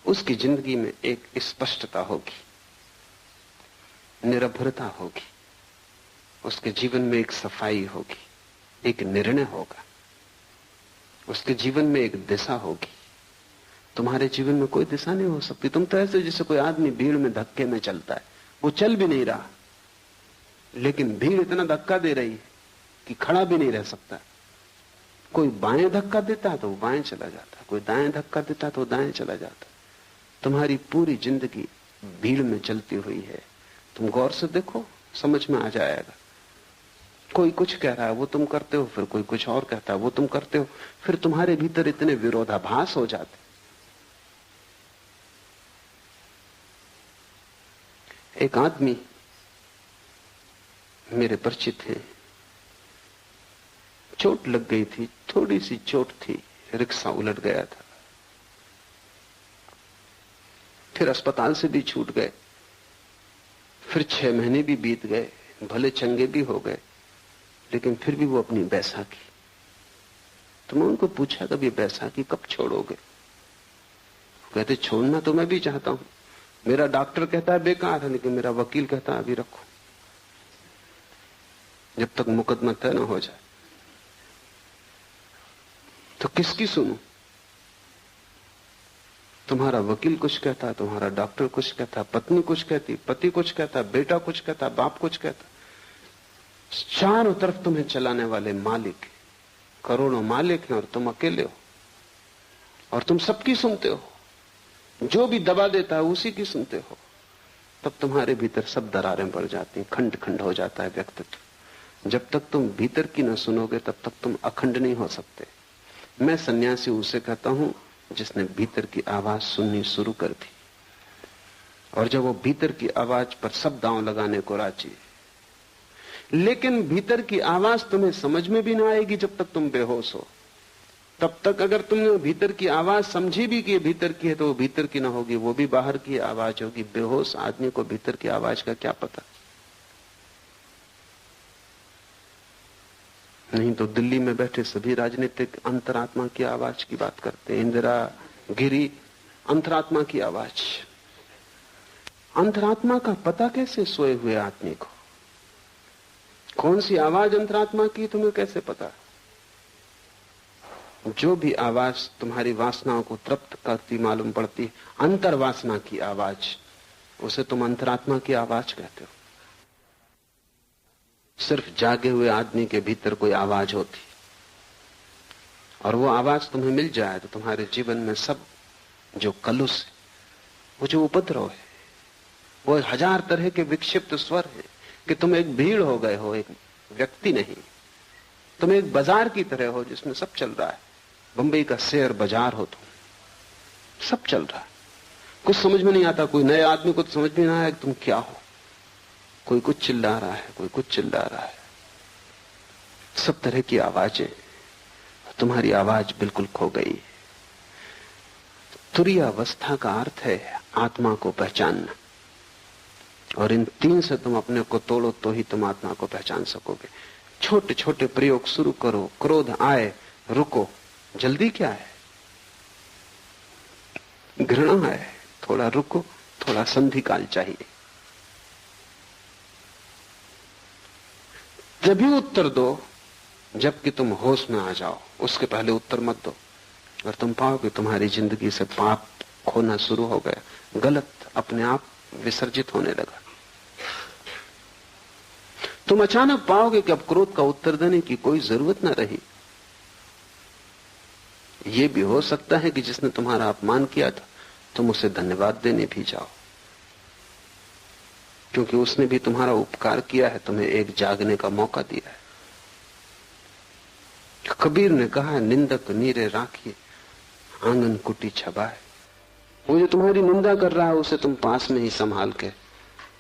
उसकी जिंदगी में एक स्पष्टता होगी, निरभ्रता होगी, उसके जीवन में एक सफाई होगी, एक निर्णय होगा, उसके जीवन में एक दिशा होगी। तुम्हारे जीवन में कोई दिशा नहीं हो सकती। तुम तो ऐसे जैसे कोई आदमी भीड़ में धक्के में चलता है, वो चल भी नहीं रहा, लेकिन भीड़ इतना धक्का दे रही है कि खड़ा भी नहीं रह सकता। कोई बाएं धक्का देता है तो वो बाएं चला जाता, कोई दाएं धक्का देता है तो वो दाएं चला जाता। तुम्हारी पूरी जिंदगी भीड़ में चलती हुई है। तुम गौर से देखो, समझ में आ जाएगा। कोई कुछ कह रहा है वो तुम करते हो, फिर कोई कुछ और कहता है वो तुम करते हो, फिर तुम्हारे भीतर इतने विरोधाभास हो जाते। एक आदमी मेरे परिचित हैं, चोट लग गई थी, थोड़ी सी चोट थी, रिक्शा उलट गया था, फिर अस्पताल से भी छूट गए, फिर 6 महीने भी बीत गए, भले चंगे भी हो गए, लेकिन फिर भी वो अपनी बैसाखी। तो मैं उनको पूछा कब ये बैसाखी कब छोड़ोगे? कहते छोड़ना तो मैं भी चाहता हूं, मेरा डॉक्टर कहता है बेकार है, लेकिन मेरा वकील कहता है अभी रखो, जब तक मुकदमा तय न हो जाए। तो किसकी सुनूं? तुम्हारा वकील कुछ कहता है, तुम्हारा डॉक्टर कुछ कहता है, पत्नी कुछ कहती, पति कुछ कहता, बेटा कुछ कहता, बाप कुछ कहता। चारों तरफ तुम्हें चलाने वाले मालिक, करोड़ों मालिक हैं और तुम अकेले हो, और तुम सबकी सुनते हो। जो भी दबा देता है उसी की सुनते हो। तब तुम्हारे भीतर सब दरारें पड़ जाती हैं, खंड खंड हो जाता है व्यक्तित्व। जब तक तुम भीतर की न सुनोगे तब तक तुम अखंड नहीं हो सकते। मैं सन्यासी उसे कहता हूं जिसने भीतर की आवाज सुननी शुरू कर दी, और जब वो भीतर की आवाज पर सब दांव लगाने को राजी। लेकिन भीतर की आवाज तुम्हें समझ में भी ना आएगी जब तक तुम बेहोश हो। तब तक अगर तुमने भीतर की आवाज समझी भी कि भीतर की है तो वो भीतर की ना होगी, वो भी बाहर की आवाज होगी। बेहोश आदमी को भीतर की आवाज का क्या पता? नहीं तो दिल्ली में बैठे सभी राजनीतिक अंतरात्मा की आवाज की बात करते हैं। इंदिरा, गिरी, अंतरात्मा की आवाज। अंतरात्मा का पता कैसे सोए हुए आदमी को? कौन सी आवाज अंतरात्मा की तुम्हें कैसे पता? जो भी आवाज तुम्हारी वासनाओं को तृप्त करती मालूम पड़ती, अंतर्वासना की आवाज, उसे तुम अंतरात्मा की आवाज कहते हो। सिर्फ जागे हुए आदमी के भीतर कोई आवाज होती, और वो आवाज तुम्हें मिल जाए तो तुम्हारे जीवन में सब जो कलुष है, वो जो उपद्रव है, वो 1000 तरह के विक्षिप्त स्वर है कि तुम एक भीड़ हो गए हो, एक व्यक्ति नहीं। तुम एक बाजार की तरह हो जिसमें सब चल रहा है। बंबई का शेयर बाजार हो तुम, सब चल रहा है, कुछ समझ में नहीं आता। कोई नए आदमी को तो समझ में नहीं आया कि तुम क्या हो। कोई कुछ चिल्ला रहा है, कोई कुछ चिल्ला रहा है, सब तरह की आवाजें। तुम्हारी आवाज बिल्कुल खो गई। तुरीयावस्था का अर्थ है आत्मा को पहचानना, और इन 3 से तुम अपने को तोड़ो तो ही तुम आत्मा को पहचान सकोगे। छोटे छोटे प्रयोग शुरू करो। क्रोध आए, रुको, जल्दी क्या है? घृणा है, थोड़ा रुको, थोड़ा संधि काल चाहिए। तभी उत्तर दो जबकि तुम होश में आ जाओ, उसके पहले उत्तर मत दो। और तुम पाओगे तुम्हारी जिंदगी से पाप खोना शुरू हो गया, गलत अपने आप विसर्जित होने लगा। तुम अचानक पाओगे कि अब क्रोध का उत्तर देने की कोई जरूरत न रही। यह भी हो सकता है कि जिसने तुम्हारा अपमान किया था तुम उसे धन्यवाद देने भी जाओ, क्योंकि उसने भी तुम्हारा उपकार किया है, तुम्हें एक जागने का मौका दिया है। कबीर ने कहा है, निंदक नीरे राखिए आंगन कुटी छबाए। वो जो तुम्हारी निंदा कर रहा है उसे तुम पास में ही संभाल के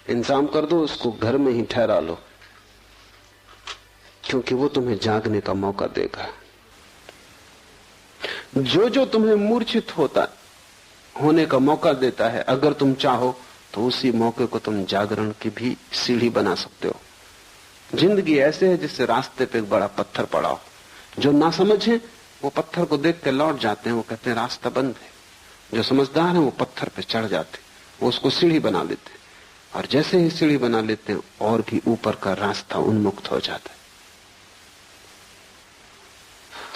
इंतजाम कर दो, उसको घर में ही ठहरा लो, क्योंकि वो तुम्हें जागने का मौका देगा। जो जो तुम्हें मूर्छित होने का मौका देता है, अगर तुम चाहो तो उसी मौके को तुम जागरण की भी सीढ़ी बना सकते हो। जिंदगी ऐसे है जिससे रास्ते पे एक बड़ा पत्थर पड़ा हो। जो ना समझे वो पत्थर को देख के लौट जाते हैं, वो कहते हैं रास्ता बंद है। जो समझदार है वो पत्थर पे चढ़ जाते, वो उसको सीढ़ी बना लेते, और जैसे ही सीढ़ी बना लेते हैं और भी ऊपर का रास्ता उन्मुक्त हो जाता है।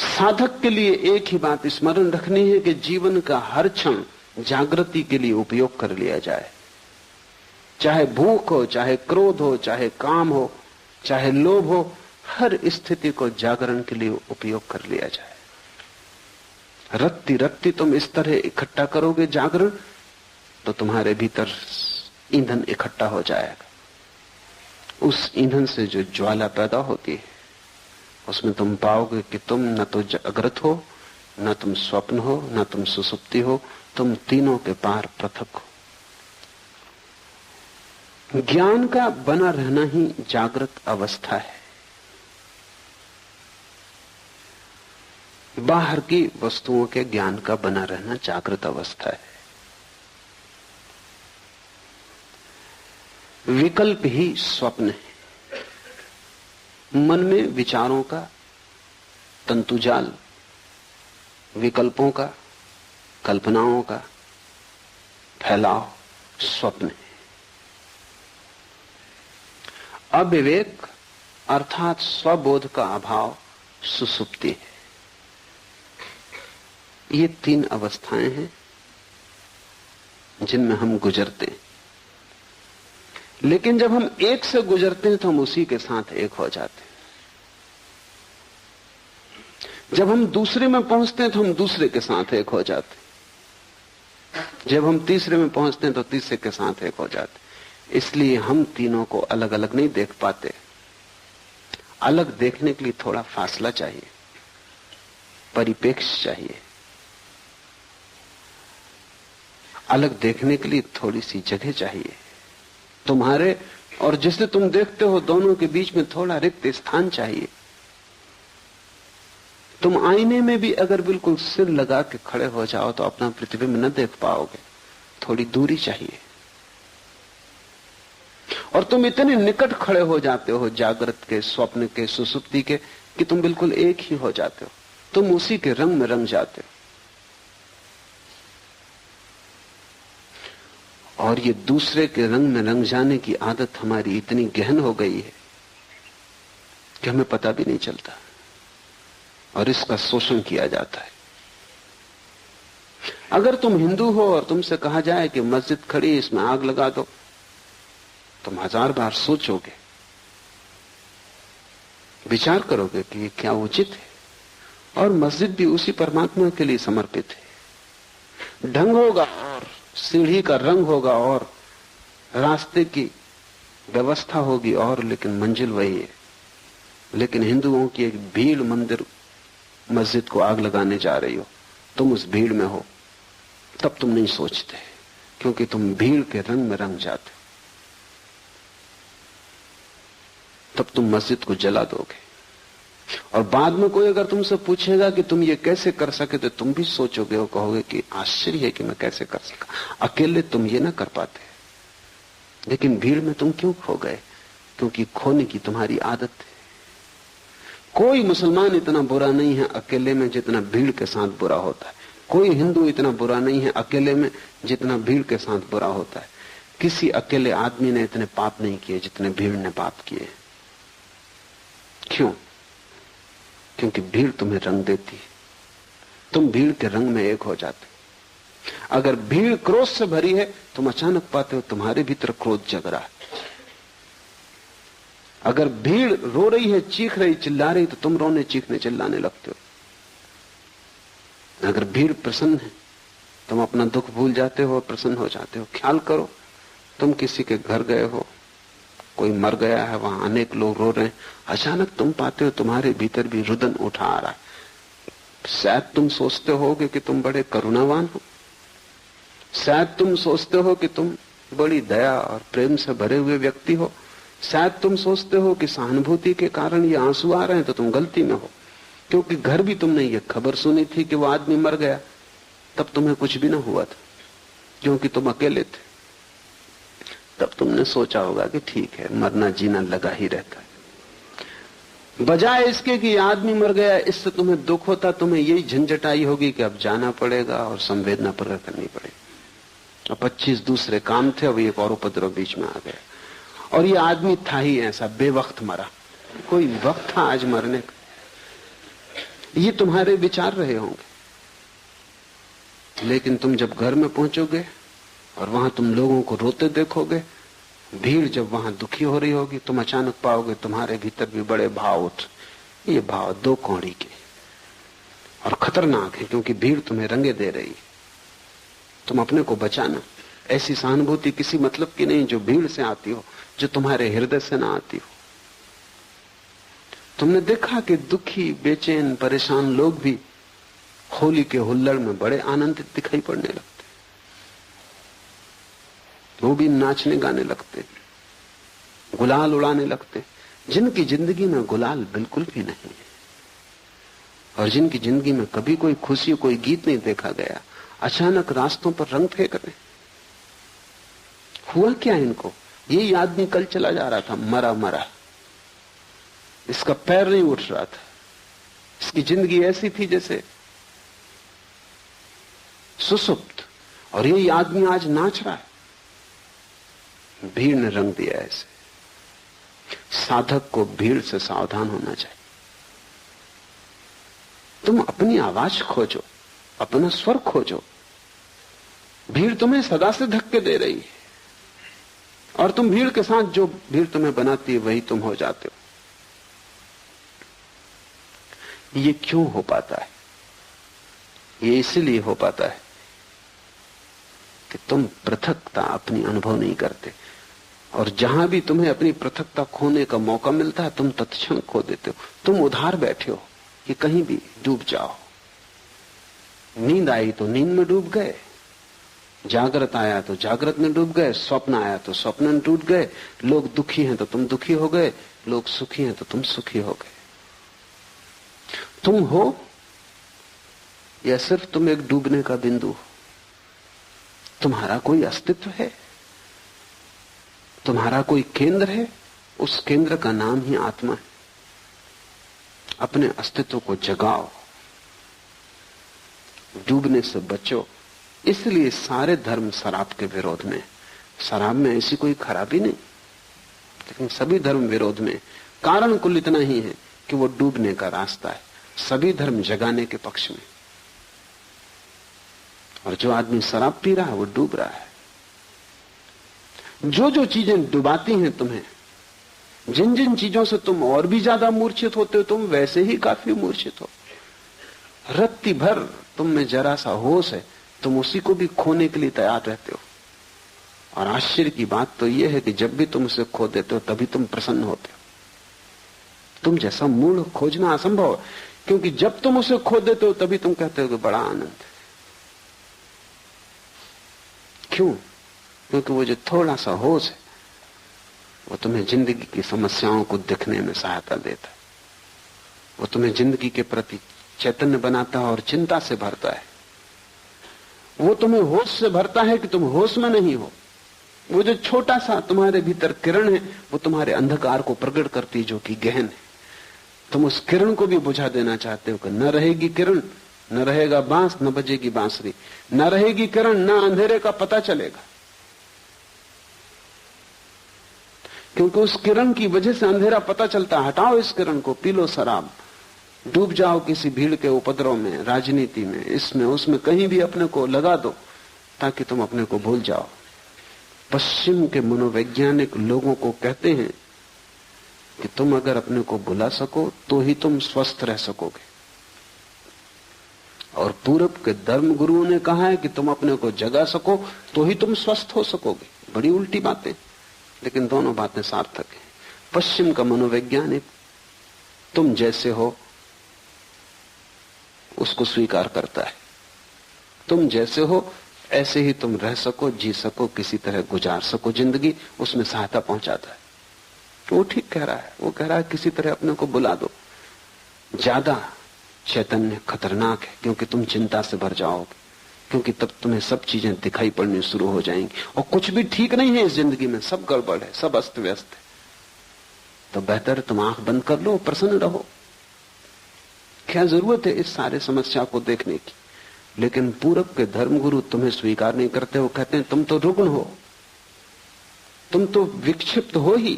साधक के लिए एक ही बात स्मरण रखनी है कि जीवन का हर क्षण जागृति के लिए उपयोग कर लिया जाए। चाहे भूख हो, चाहे क्रोध हो, चाहे काम हो, चाहे लोभ हो, हर स्थिति को जागरण के लिए उपयोग कर लिया जाए। रत्ती रत्ती तुम इस तरह इकट्ठा करोगे जागरण, तो तुम्हारे भीतर ईंधन इकट्ठा हो जाएगा। उस ईंधन से जो ज्वाला पैदा होती है, उसमें तुम पाओगे कि तुम न तो जागृत हो, न तुम स्वप्न हो, न तुम सुसुप्ति हो, तुम तीनों के पार पृथक हो। ज्ञान का बना रहना ही जागृत अवस्था है। बाहर की वस्तुओं के ज्ञान का बना रहना जागृत अवस्था है। विकल्प ही स्वप्न है। मन में विचारों का तंतुजाल, विकल्पों का, कल्पनाओं का फैलाव स्वप्न है। अविवेक अर्थात स्वबोध का अभाव सुसुप्ति है। ये तीन अवस्थाएं हैं जिनमें हम गुजरते हैं। लेकिन जब हम एक से गुजरते हैं तो हम उसी के साथ एक हो जाते हैं। जब हम दूसरे में पहुंचते हैं तो हम दूसरे के साथ एक हो जाते हैं। जब हम तीसरे में पहुंचते हैं तो तीसरे के साथ एक हो जाते हैं। इसलिए हम तीनों को अलग अलग नहीं देख पाते। अलग देखने के लिए थोड़ा फासला चाहिए, परिप्रेक्ष्य चाहिए। अलग देखने के लिए थोड़ी सी जगह चाहिए। तुम्हारे और जिसे तुम देखते हो दोनों के बीच में थोड़ा रिक्त स्थान चाहिए। तुम आईने में भी अगर बिल्कुल सिर लगा के खड़े हो जाओ तो अपना प्रतिबिंब न देख पाओगे, थोड़ी दूरी चाहिए। और तुम इतने निकट खड़े हो जाते हो जागृत के, स्वप्न के, सुसुप्ति के, कि तुम बिल्कुल एक ही हो जाते हो। तुम उसी के रंग में रंग जाते हो। और ये दूसरे के रंग में रंग जाने की आदत हमारी इतनी गहन हो गई है कि हमें पता भी नहीं चलता, और इसका शोषण किया जाता है। अगर तुम हिंदू हो और तुमसे कहा जाए कि मस्जिद खड़ी, इसमें आग लगा दो, तुम 1000 बार सोचोगे, विचार करोगे कि ये क्या उचित है। और मस्जिद भी उसी परमात्मा के लिए समर्पित है। ढंग होगा और सीढ़ी का रंग होगा और रास्ते की व्यवस्था होगी और, लेकिन मंजिल वही है। लेकिन हिंदुओं की एक भीड़ मंदिर मस्जिद को आग लगाने जा रही हो, तुम उस भीड़ में हो, तब तुम नहीं सोचते, क्योंकि तुम भीड़ के रंग में रंग जाते हो। तब तुम मस्जिद को जला दोगे। और बाद में कोई अगर तुमसे पूछेगा कि तुम ये कैसे कर सके, तो तुम भी सोचोगे और कहोगे कि आश्चर्य है कि मैं कैसे कर सका। अकेले तुम ये ना कर पाते, लेकिन भीड़ में तुम क्यों खो गए? क्योंकि खोने की तुम्हारी आदत है। कोई मुसलमान इतना बुरा नहीं है अकेले में जितना भीड़ के साथ बुरा होता है। कोई हिंदू इतना बुरा नहीं है अकेले में जितना भीड़ के साथ बुरा होता है। किसी अकेले आदमी ने इतने पाप नहीं किए जितने भीड़ ने पाप किए। क्यों? क्योंकि भीड़ तुम्हें रंग देती है, तुम भीड़ के रंग में एक हो जाते। अगर भीड़ क्रोध से भरी है, तुम अचानक पाते हो तुम्हारे भीतर क्रोध जग रहा है। अगर भीड़ रो रही है, चीख रही, चिल्ला रही, तो तुम रोने, चीखने, चिल्लाने लगते हो। अगर भीड़ प्रसन्न है, तुम अपना दुख भूल जाते हो और प्रसन्न हो जाते हो। ख्याल करो, तुम किसी के घर गए हो, कोई मर गया है, वहां अनेक लोग रो रहे हैं, अचानक तुम पाते हो तुम्हारे भीतर भी रुदन उठा आ रहा है। शायद तुम सोचते होगे कि तुम बड़े करुणावान हो, शायद तुम सोचते हो कि तुम बड़ी दया और प्रेम से भरे हुए व्यक्ति हो, शायद तुम सोचते हो कि सहानुभूति के कारण ये आंसू आ रहे हैं, तो तुम गलती में हो, क्योंकि घर भी तुमने ये खबर सुनी थी कि वो आदमी मर गया, तब तुम्हें कुछ भी ना हुआ था, क्योंकि तुम अकेले थे। तब तुमने सोचा होगा कि ठीक है, मरना जीना लगा ही रहता है। बजाय इसके कि आदमी मर गया, इससे तुम्हें दुख होता, तुम्हें यही झंझट आई होगी कि अब जाना पड़ेगा और संवेदना प्रकट करनी पड़ेगी। अब 25 दूसरे काम थे, अब एक और उपद्रव बीच में आ गया। और ये आदमी था ही ऐसा, बेवक्त मरा। कोई वक्त था आज मरने का? ये तुम्हारे विचार रहे होंगे। लेकिन तुम जब घर में पहुंचोगे और वहां तुम लोगों को रोते देखोगे, भीड़ जब वहां दुखी हो रही होगी, तुम अचानक पाओगे तुम्हारे भीतर भी बड़े भाव उठ। ये भाव 2 कौड़ी के और खतरनाक है, क्योंकि भीड़ तुम्हें रंगे दे रही है। तुम अपने को बचाना। ऐसी सहानुभूति किसी मतलब की नहीं जो भीड़ से आती हो, जो तुम्हारे हृदय से ना आती हो। तुमने देखा कि दुखी, बेचैन, परेशान लोग भी होली के हुल्लड़ में बड़े आनंदित दिखाई पड़ने लगते। वो भी नाचने गाने लगते, गुलाल उड़ाने लगते। जिनकी जिंदगी में गुलाल बिल्कुल भी नहीं है और जिनकी जिंदगी में कभी कोई खुशी, कोई गीत नहीं देखा गया, अचानक रास्तों पर रंग फेंक रहे। हुआ क्या इनको? यही आदमी कल चला जा रहा था, मरा मरा, इसका पैर नहीं उठ रहा था। इसकी जिंदगी ऐसी थी जैसे सुसुप्त, और यही आदमी आज नाच रहा है। भीड़ ने रंग दिया ऐसे। साधक को भीड़ से सावधान होना चाहिए। तुम अपनी आवाज खोजो, अपना स्वर खोजो। भीड़ तुम्हें सदा से धक्के दे रही है और तुम भीड़ के साथ, जो भीड़ तुम्हें बनाती है वही तुम हो जाते हो। ये क्यों हो पाता है? ये इसलिए हो पाता है कि तुम पृथकता अपनी अनुभव नहीं करते, और जहां भी तुम्हें अपनी पृथकता खोने का मौका मिलता है, तुम तत्क्षण खो देते हो। तुम उधार बैठे हो कि कहीं भी डूब जाओ। नींद आई तो नींद में डूब गए, जागृत आया तो जागृत में डूब गए, स्वप्न आया तो स्वप्न में डूब गए। लोग दुखी हैं तो तुम दुखी हो गए, लोग सुखी हैं तो तुम सुखी हो गए। तुम हो या सिर्फ तुम एक डूबने का बिंदु हो? तुम्हारा कोई अस्तित्व है, तुम्हारा कोई केंद्र है। उस केंद्र का नाम ही आत्मा है। अपने अस्तित्व को जगाओ, डूबने से बचो। इसलिए सारे धर्म शराब के विरोध में। शराब में ऐसी कोई खराबी नहीं, लेकिन सभी धर्म विरोध में। कारण कुल इतना ही है कि वो डूबने का रास्ता है। सभी धर्म जगाने के पक्ष में, और जो आदमी शराब पी रहा है वो डूब रहा है। जो जो चीजें डुबाती हैं तुम्हें, जिन जिन चीजों से तुम और भी ज्यादा मूर्छित होते हो, तुम वैसे ही काफी मूर्छित हो। रत्ती भर तुम में जरा सा होश है, तुम उसी को भी खोने के लिए तैयार रहते हो। और आश्चर्य की बात तो यह है कि जब भी तुम उसे खो देते हो तभी तुम प्रसन्न होते हो। तुम जैसा मूल खोजना असंभव है, क्योंकि जब तुम उसे खो देते हो तभी तुम कहते हो कि बड़ा आनंद है। क्यों? क्योंकि वो जो थोड़ा सा होश है वो तुम्हें जिंदगी की समस्याओं को दिखने में सहायता देता है। वो तुम्हें जिंदगी के प्रति चैतन्य बनाता है और चिंता से भरता है। वो तुम्हें होश से भरता है कि तुम होश में नहीं हो। वो जो छोटा सा तुम्हारे भीतर किरण है वो तुम्हारे अंधकार को प्रकट करती है, जो कि गहन है। तुम उस किरण को भी बुझा देना चाहते हो कि न रहेगी किरण, न रहेगा बांस, न बजेगी बांसुरी। न रहेगी किरण, न अंधेरे का पता चलेगा, क्योंकि उस किरण की वजह से अंधेरा पता चलता। हटाओ इस किरण को, पी लो शराब, डूब जाओ किसी भीड़ के उपद्रव में, राजनीति में, इसमें उसमें, कहीं भी अपने को लगा दो ताकि तुम अपने को भूल जाओ। पश्चिम के मनोवैज्ञानिक लोगों को कहते हैं कि तुम अगर अपने को भुला सको तो ही तुम स्वस्थ रह सकोगे, और पूरब के धर्म गुरुओं ने कहा है कि तुम अपने को जगा सको तो ही तुम स्वस्थ हो सकोगे। बड़ी उल्टी बातें, लेकिन दोनों बातें सार्थक हैं। पश्चिम का मनोवैज्ञानिक तुम जैसे हो उसको स्वीकार करता है। तुम जैसे हो ऐसे ही तुम रह सको, जी सको, किसी तरह गुजार सको जिंदगी, उसमें सहायता पहुंचाता है। वो ठीक कह रहा है। वो कह रहा है किसी तरह अपने को बुला दो, ज्यादा चैतन्य खतरनाक है, क्योंकि तुम चिंता से भर जाओगे, क्योंकि तब तुम्हें सब चीजें दिखाई पड़नी शुरू हो जाएंगी और कुछ भी ठीक नहीं है इस जिंदगी में, सब गड़बड़ है, सब अस्त व्यस्त है। तो बेहतर तुम आंख बंद कर लो, प्रसन्न रहो। क्या जरूरत है इस सारे समस्या को देखने की? लेकिन पूरब के धर्मगुरु तुम्हें स्वीकार नहीं करते। वो कहते हैं तुम तो रुग्ण हो, तुम तो विक्षिप्त हो ही,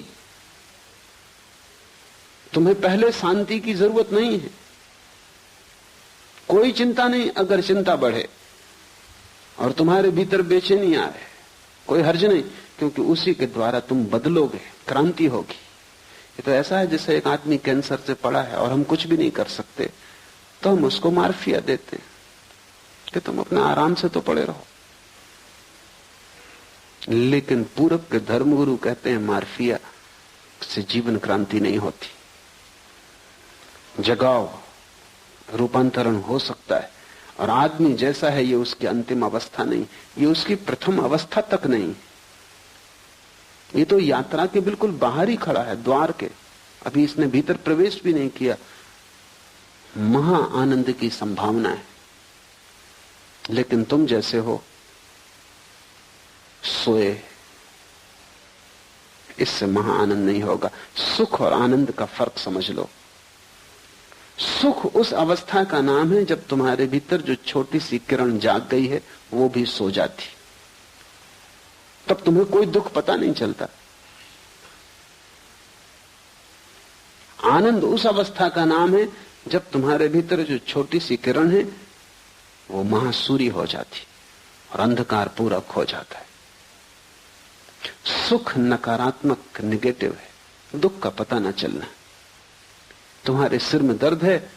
तुम्हें पहले शांति की जरूरत नहीं है। कोई चिंता नहीं अगर चिंता बढ़े और तुम्हारे भीतर बेचैनी आए, कोई हर्ज नहीं, क्योंकि उसी के द्वारा तुम बदलोगे, क्रांति होगी। ये तो ऐसा है जैसे एक आदमी कैंसर से पड़ा है और हम कुछ भी नहीं कर सकते, तो हम उसको मार्फिया देते कि तुम अपना आराम से तो पड़े रहो। लेकिन पूरब के धर्मगुरु कहते हैं मार्फिया से जीवन क्रांति नहीं होती। जगाओ, रूपांतरण हो सकता है। और आदमी जैसा है ये उसकी अंतिम अवस्था नहीं, ये उसकी प्रथम अवस्था तक नहीं। ये तो यात्रा के बिल्कुल बाहर ही खड़ा है, द्वार के। अभी इसने भीतर प्रवेश भी नहीं किया। महा आनंद की संभावना है, लेकिन तुम जैसे हो सोए, इससे महा आनंद नहीं होगा। सुख और आनंद का फर्क समझ लो। सुख उस अवस्था का नाम है जब तुम्हारे भीतर जो छोटी सी किरण जाग गई है वो भी सो जाती, तब तुम्हें कोई दुख पता नहीं चलता। आनंद उस अवस्था का नाम है जब तुम्हारे भीतर जो छोटी सी किरण है वो महासूरी हो जाती और अंधकार पूरा खो जाता है। सुख नकारात्मक, निगेटिव है, दुख का पता न चलना। तुम्हारे सिर में दर्द है,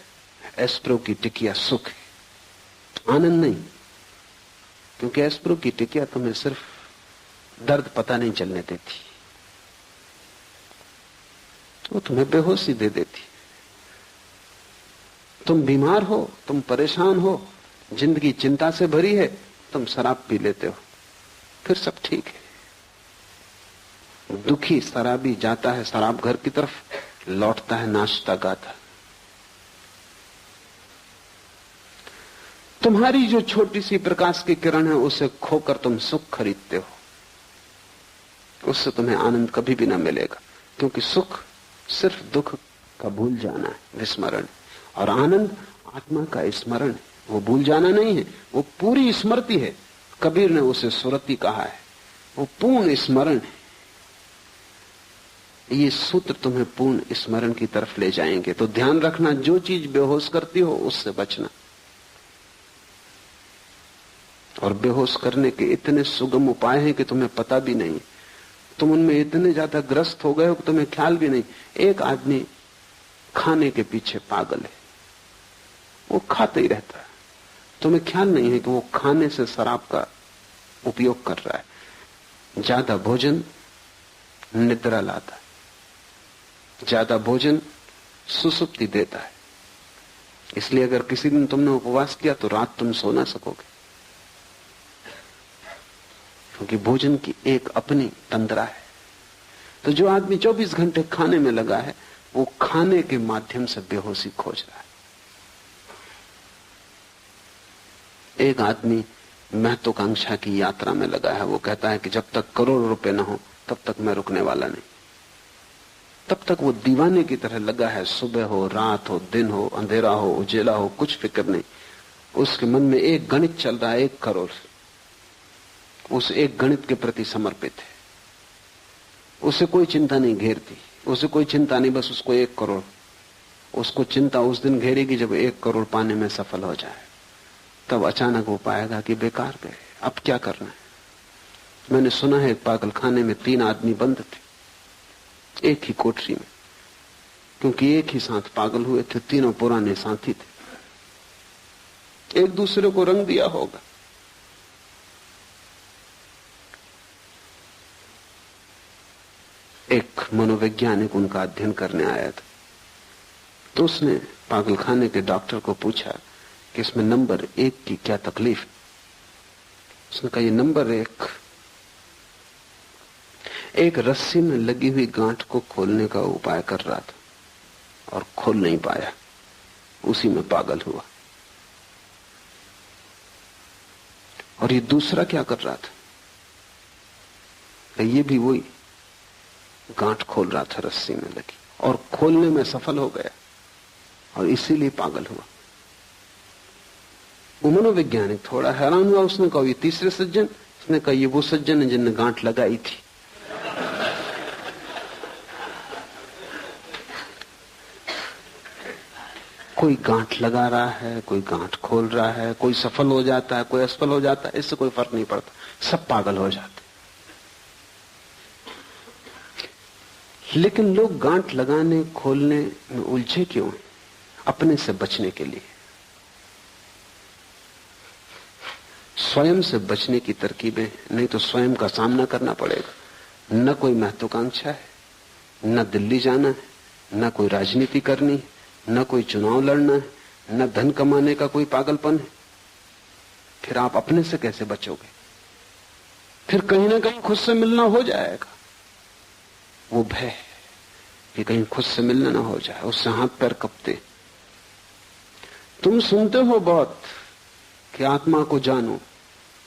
एस्प्रो की टिकिया सुख है, आनंद नहीं, क्योंकि एस्प्रो की टिकिया तुम्हें सिर्फ दर्द पता नहीं चलने देती, वो तुम्हें बेहोशी दे देती। तुम बीमार हो, तुम परेशान हो, जिंदगी चिंता से भरी है, तुम शराब पी लेते हो, फिर सब ठीक है। दुखी शराबी जाता है शराब घर की तरफ, लौटता है नाचता गाता। तुम्हारी जो छोटी सी प्रकाश की किरण है उसे खोकर तुम सुख खरीदते हो, उससे तुम्हें आनंद कभी भी ना मिलेगा, क्योंकि सुख सिर्फ दुख का भूल जाना है, विस्मरण। और आनंद आत्मा का स्मरण है, वो भूल जाना नहीं है, वो पूरी स्मृति है। कबीर ने उसे सुरति कहा है, वो पूर्ण स्मरण है। ये सूत्र तुम्हें पूर्ण स्मरण की तरफ ले जाएंगे। तो ध्यान रखना, जो चीज बेहोश करती हो उससे बचना। और बेहोश करने के इतने सुगम उपाय हैं कि तुम्हें पता भी नहीं, तुम उनमें इतने ज्यादा ग्रस्त हो गए हो कि तुम्हें ख्याल भी नहीं। एक आदमी खाने के पीछे पागल है, वो खाता ही रहता है, तुम्हें ख्याल नहीं है कि वो खाने से शराब का उपयोग कर रहा है। ज्यादा भोजन निद्रा लाता है, ज्यादा भोजन सुसुप्ति देता है। इसलिए अगर किसी दिन तुमने उपवास किया तो रात तुम सो ना सकोगे, क्योंकि भोजन की एक अपनी तंद्रा है। तो जो आदमी 24 घंटे खाने में लगा है, वो खाने के माध्यम से बेहोशी खोज रहा है। एक आदमी महत्वाकांक्षा की यात्रा में लगा है, वो कहता है कि जब तक करोड़ रुपए ना हो तब तक मैं रुकने वाला नहीं। तब तक वो दीवाने की तरह लगा है, सुबह हो, रात हो, दिन हो, अंधेरा हो, उजेला हो, कुछ फिक्र नहीं। उसके मन में एक गणित चल रहा है, 1 करोड़। उस एक गणित के प्रति समर्पित है, उसे कोई चिंता नहीं घेरती, उसे कोई चिंता नहीं, बस उसको 1 करोड़। उसको चिंता उस दिन घेरेगी जब 1 करोड़ पाने में सफल हो जाए, तब अचानक वो पाएगा कि बेकार गए, अब क्या करना है। मैंने सुना है पागल खाने में 3 आदमी बंद थे एक ही कोठरी में, क्योंकि एक ही साथ पागल हुए थे, तीनों पुराने साथी थे, एक दूसरे को रंग दिया होगा। एक मनोवैज्ञानिक उनका अध्ययन करने आया था, तो उसने पागलखाने के डॉक्टर को पूछा कि इसमें नंबर 1 की क्या तकलीफ। उसने कहा, ये नंबर 1 एक रस्सी में लगी हुई गांठ को खोलने का उपाय कर रहा था और खोल नहीं पाया। उसी में पागल हुआ। और ये दूसरा क्या कर रहा था? ये भी वही गांठ खोल रहा था रस्सी में लगी, और खोलने में सफल हो गया, और इसीलिए पागल हुआ। वो मनोवैज्ञानिक थोड़ा हैरान हुआ। उसने कहा ये तीसरे सज्जन? उसने कहा ये वो सज्जन है जिनने गांठ लगाई थी। कोई गांठ लगा रहा है, कोई गांठ खोल रहा है, कोई सफल हो जाता है, कोई असफल हो जाता है, इससे कोई फर्क नहीं पड़ता, सब पागल हो जाते। लेकिन लोग गांठ लगाने खोलने में उलझे क्यों हैं? अपने से बचने के लिए। स्वयं से बचने की तरकीबें, नहीं तो स्वयं का सामना करना पड़ेगा। न कोई महत्वाकांक्षा है, न दिल्ली जाना है, न कोई राजनीति करनी है, न कोई चुनाव लड़ना है, न धन कमाने का कोई पागलपन है। फिर आप अपने से कैसे बचोगे? फिर कहीं ना कहीं खुद से मिलना हो जाएगा। वो भय कि कहीं खुद से मिलना ना हो जाए, उससे हाथ पैर कपते। तुम सुनते हो बहुत कि आत्मा को जानो,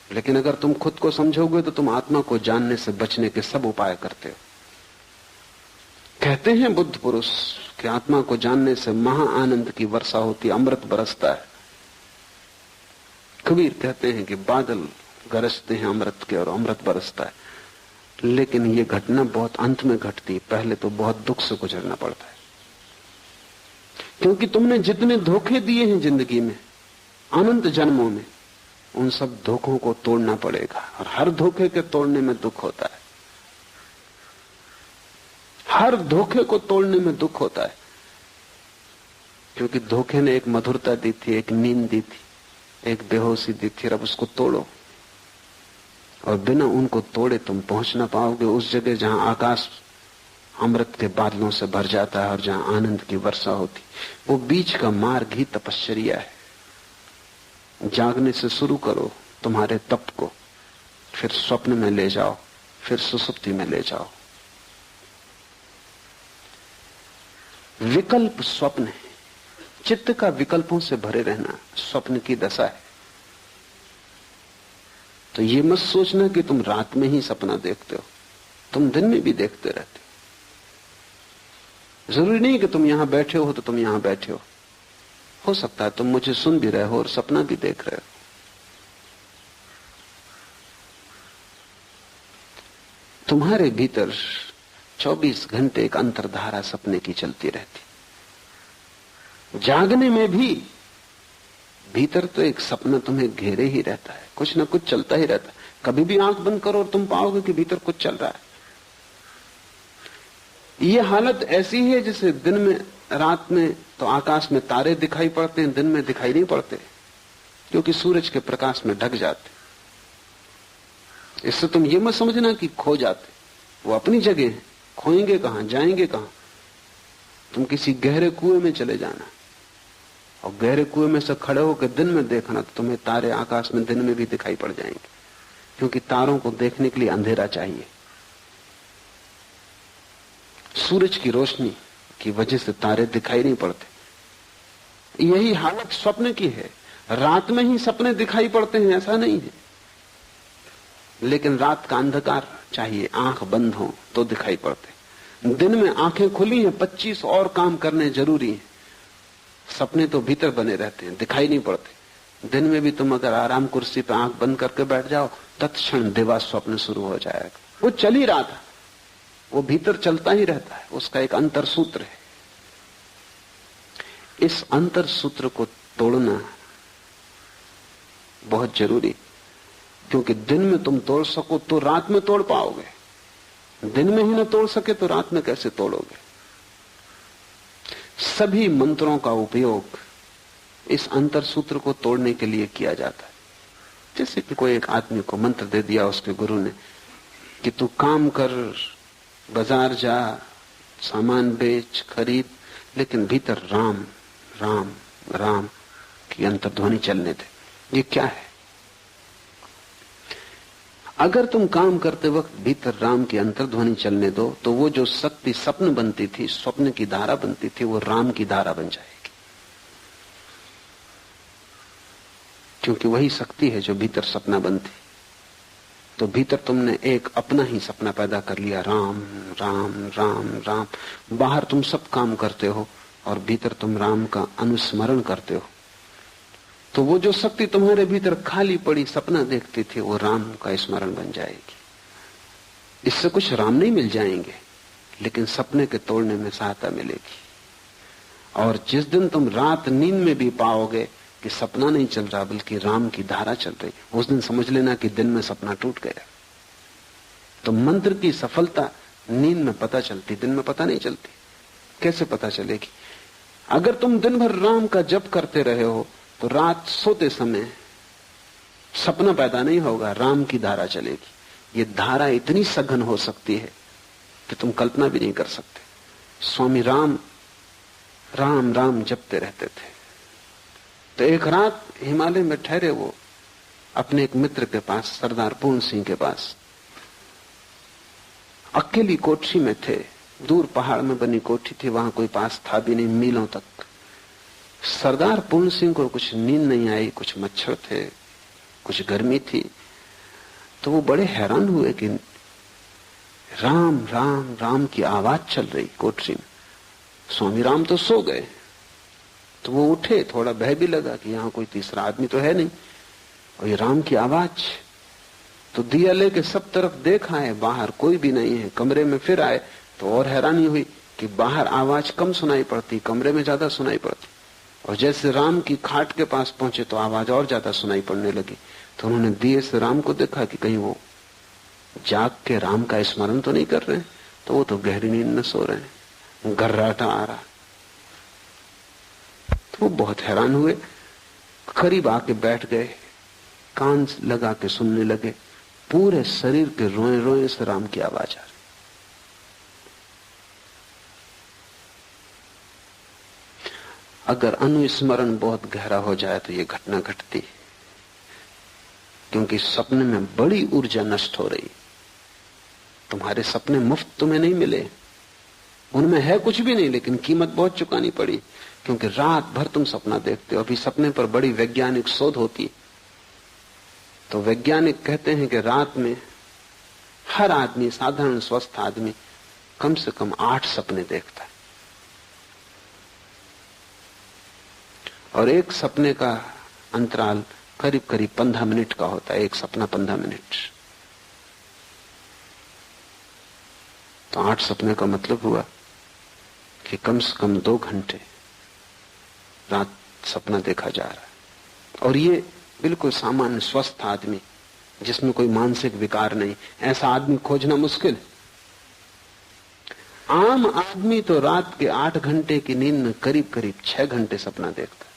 लेकिन अगर तुम खुद को समझोगे तो तुम आत्मा को जानने से बचने के सब उपाय करते हो। कहते हैं बुद्ध पुरुष कि आत्मा को जानने से महा आनंद की वर्षा होती, अमृत बरसता है। कबीर कहते हैं कि बादल गरजते हैं अमृत के और अमृत बरसता है। लेकिन ये घटना बहुत अंत में घटती, पहले तो बहुत दुख से गुजरना पड़ता है। क्योंकि तुमने जितने धोखे दिए हैं जिंदगी में, अनंत जन्मों में, उन सब धोखों को तोड़ना पड़ेगा। और हर धोखे के तोड़ने में दुख होता है, हर धोखे को तोड़ने में दुख होता है। क्योंकि धोखे ने एक मधुरता दी थी, एक नींद दी थी, एक बेहोशी दी थी। अब उसको तोड़ो, और बिना उनको तोड़े तुम पहुंच ना पाओगे उस जगह जहां आकाश अमृत के बादलों से भर जाता है और जहां आनंद की वर्षा होती। वो बीच का मार्ग ही तपश्चर्या है। जागने से शुरू करो तुम्हारे तप को, फिर स्वप्न में ले जाओ, फिर सुसुप्ति में ले जाओ। विकल्प स्वप्न है। चित्त का विकल्पों से भरे रहना स्वप्न की दशा है। तो ये मत सोचना कि तुम रात में ही सपना देखते हो, तुम दिन में भी देखते रहते हो। जरूरी नहीं कि तुम यहां बैठे हो तो तुम यहां बैठे हो सकता है तुम मुझे सुन भी रहे हो और सपना भी देख रहे हो। तुम्हारे भीतर 24 घंटे एक अंतर्धारा सपने की चलती रहती। जागने में भी भीतर तो एक सपना तुम्हें घेरे ही रहता है, कुछ ना कुछ चलता ही रहता है। कभी भी आंख बंद करो और तुम पाओगे कि भीतर कुछ चल रहा है। यह हालत ऐसी है जैसे दिन में, रात में तो आकाश में तारे दिखाई पड़ते हैं, दिन में दिखाई नहीं पड़ते क्योंकि सूरज के प्रकाश में ढक जाते। इससे तुम ये मत समझना कि खो जाते, वो अपनी जगह है, खोएंगे कहां, जाएंगे कहां। तुम किसी गहरे कुएं में चले जाना और गहरे कुएं में से खड़े होकर दिन में देखना तो तुम्हें तारे आकाश में दिन में भी दिखाई पड़ जाएंगे, क्योंकि तारों को देखने के लिए अंधेरा चाहिए। सूरज की रोशनी की वजह से तारे दिखाई नहीं पड़ते। यही हालत स्वप्न की है। रात में ही सपने दिखाई पड़ते हैं ऐसा नहीं है, लेकिन रात का अंधकार चाहिए, आंख बंद हो तो दिखाई पड़ते। दिन में आंखें खुली हैं, 25 और काम करने जरूरी हैं। सपने तो भीतर बने रहते हैं, दिखाई नहीं पड़ते। दिन में भी तुम अगर आराम कुर्सी पे आंख बंद करके बैठ जाओ, तत्क्षण दिवा स्वप्न शुरू हो जाएगा। वो चल ही रहा था, वो भीतर चलता ही रहता है, उसका एक अंतर सूत्र है। इस अंतर सूत्र को तोड़ना बहुत जरूरी, क्योंकि दिन में तुम तोड़ सको तो रात में तोड़ पाओगे, दिन में ही न तोड़ सके तो रात में कैसे तोड़ोगे। सभी मंत्रों का उपयोग इस अंतर सूत्र को तोड़ने के लिए किया जाता है। जैसे कि कोई एक आदमी को मंत्र दे दिया उसके गुरु ने कि तू काम कर, बाजार जा, सामान बेच, खरीद, लेकिन भीतर राम राम राम की अंतर्ध्वनि चलने दे। ये क्या है? अगर तुम काम करते वक्त भीतर राम की अंतर्ध्वनि चलने दो तो वो जो शक्ति स्वप्न बनती थी, स्वप्न की धारा बनती थी, वो राम की धारा बन जाएगी। क्योंकि वही शक्ति है जो भीतर सपना बनती। तो भीतर तुमने एक अपना ही सपना पैदा कर लिया, राम राम राम राम। बाहर तुम सब काम करते हो और भीतर तुम राम का अनुस्मरण करते हो। तो वो जो शक्ति तुम्हारे भीतर खाली पड़ी सपना देखती थी, वो राम का स्मरण बन जाएगी। इससे कुछ राम नहीं मिल जाएंगे, लेकिन सपने के तोड़ने में सहायता मिलेगी। और जिस दिन तुम रात नींद में भी पाओगे कि सपना नहीं चल रहा बल्कि राम की धारा चल रही, उस दिन समझ लेना कि दिन में सपना टूट गया। तो मंत्र की सफलता नींद में पता चलती, दिन में पता नहीं चलती। कैसे पता चलेगी? अगर तुम दिन भर राम का जप करते रहे हो तो रात सोते समय सपना पैदा नहीं होगा, राम की धारा चलेगी। ये धारा इतनी सघन हो सकती है कि तुम कल्पना भी नहीं कर सकते। स्वामी राम राम राम जपते रहते थे। तो एक रात हिमालय में ठहरे वो अपने एक मित्र के पास, सरदार पूर्ण सिंह के पास, अकेली कोठरी में थे। दूर पहाड़ में बनी कोठी थी, वहां कोई पास था भी नहीं, मीलों तक। सरदार पूर्ण सिंह को कुछ नींद नहीं आई, कुछ मच्छर थे, कुछ गर्मी थी। तो वो बड़े हैरान हुए कि राम राम राम की आवाज चल रही कोठरी में। स्वामी राम तो सो गए। तो वो उठे, थोड़ा भय भी लगा कि यहां कोई तीसरा आदमी तो है नहीं और ये राम की आवाज। तो दिया लेके सब तरफ देखा है, बाहर कोई भी नहीं है। कमरे में फिर आए तो और हैरानी हुई कि बाहर आवाज कम सुनाई पड़ती, कमरे में ज्यादा सुनाई पड़ती। और जैसे राम की खाट के पास पहुंचे तो आवाज और ज्यादा सुनाई पड़ने लगी। तो उन्होंने दिए से राम को देखा कि कहीं वो जाग के राम का स्मरण तो नहीं कर रहे हैं। तो वो तो गहरी नींद में सो रहे हैं, गर्राटा आ रहा। तो वो बहुत हैरान हुए, करीब आके बैठ गए, कान लगा के सुनने लगे। पूरे शरीर के रोए रोए से राम की आवाज आ रही। अगर अनुस्मरण बहुत गहरा हो जाए तो ये घटना घटती, क्योंकि सपने में बड़ी ऊर्जा नष्ट हो रही। तुम्हारे सपने मुफ्त तुम्हें नहीं मिले, उनमें है कुछ भी नहीं, लेकिन कीमत बहुत चुकानी पड़ी, क्योंकि रात भर तुम सपना देखते हो। अभी सपने पर बड़ी वैज्ञानिक शोध होती। तो वैज्ञानिक कहते हैं कि रात में हर आदमी, साधारण स्वस्थ आदमी, कम से कम 8 सपने देखता है। और एक सपने का अंतराल करीब करीब 15 मिनट का होता है। एक सपना 15 मिनट। तो 8 सपने का मतलब हुआ कि कम से कम 2 घंटे रात सपना देखा जा रहा है। और ये बिल्कुल सामान्य स्वस्थ आदमी जिसमें कोई मानसिक विकार नहीं, ऐसा आदमी खोजना मुश्किल। आम आदमी तो रात के 8 घंटे की नींद में करीब करीब 6 घंटे सपना देखता है।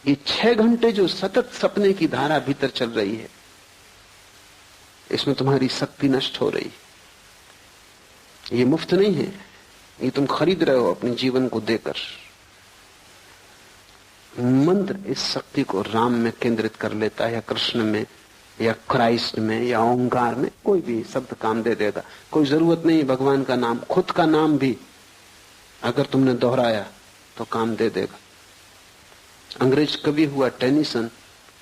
ये 6 घंटे जो सतत सपने की धारा भीतर चल रही है, इसमें तुम्हारी शक्ति नष्ट हो रही है। ये मुफ्त नहीं है, ये तुम खरीद रहे हो अपने जीवन को देकर। मंत्र इस शक्ति को राम में केंद्रित कर लेता है, या कृष्ण में, या क्राइस्ट में, या ओंकार में। कोई भी शब्द काम दे देगा, कोई जरूरत नहीं भगवान का नाम, खुद का नाम भी अगर तुमने दोहराया तो काम दे देगा। अंग्रेज कवि हुआ टेनिसन,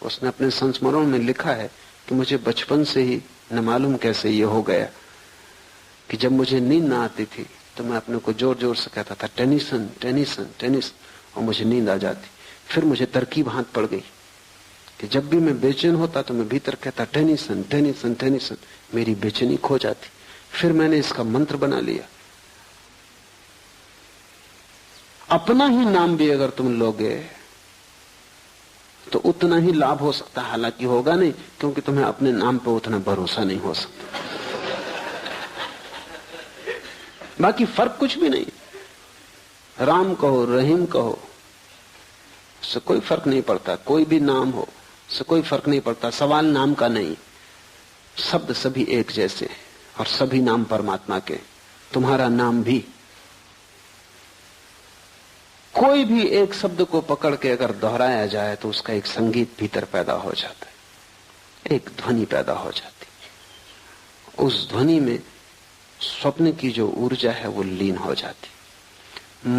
उसने अपने संस्मरण में लिखा है कि मुझे बचपन से ही न मालूम कैसे ये हो गया कि जब मुझे नींद ना आती थी तो मैं अपने को जोर जोर से कहता था टेनिसन टेनिसन टेनिसन, और मुझे नींद आ जाती। फिर मुझे तरकीब हाथ पड़ गई कि जब भी मैं बेचैन होता तो मैं भीतर कहता टेनिसन टेनिसन टेनिसन, मेरी बेचैनी खो जाती। फिर मैंने इसका मंत्र बना लिया। अपना ही नाम भी अगर तुम लोगे तो उतना ही लाभ हो सकता है, हालांकि होगा नहीं, क्योंकि तुम्हें अपने नाम पर उतना भरोसा नहीं हो सकता। बाकी फर्क कुछ भी नहीं। राम कहो, रहीम कहो, उससे कोई फर्क नहीं पड़ता। कोई भी नाम हो, उससे कोई फर्क नहीं पड़ता। सवाल नाम का नहीं, शब्द सभी एक जैसे और सभी नाम परमात्मा के। तुम्हारा नाम भी, कोई भी एक शब्द को पकड़ के अगर दोहराया जाए तो उसका एक संगीत भीतर पैदा हो जाता है, एक ध्वनि पैदा हो जाती। उस ध्वनि में स्वप्न की जो ऊर्जा है वो लीन हो जाती।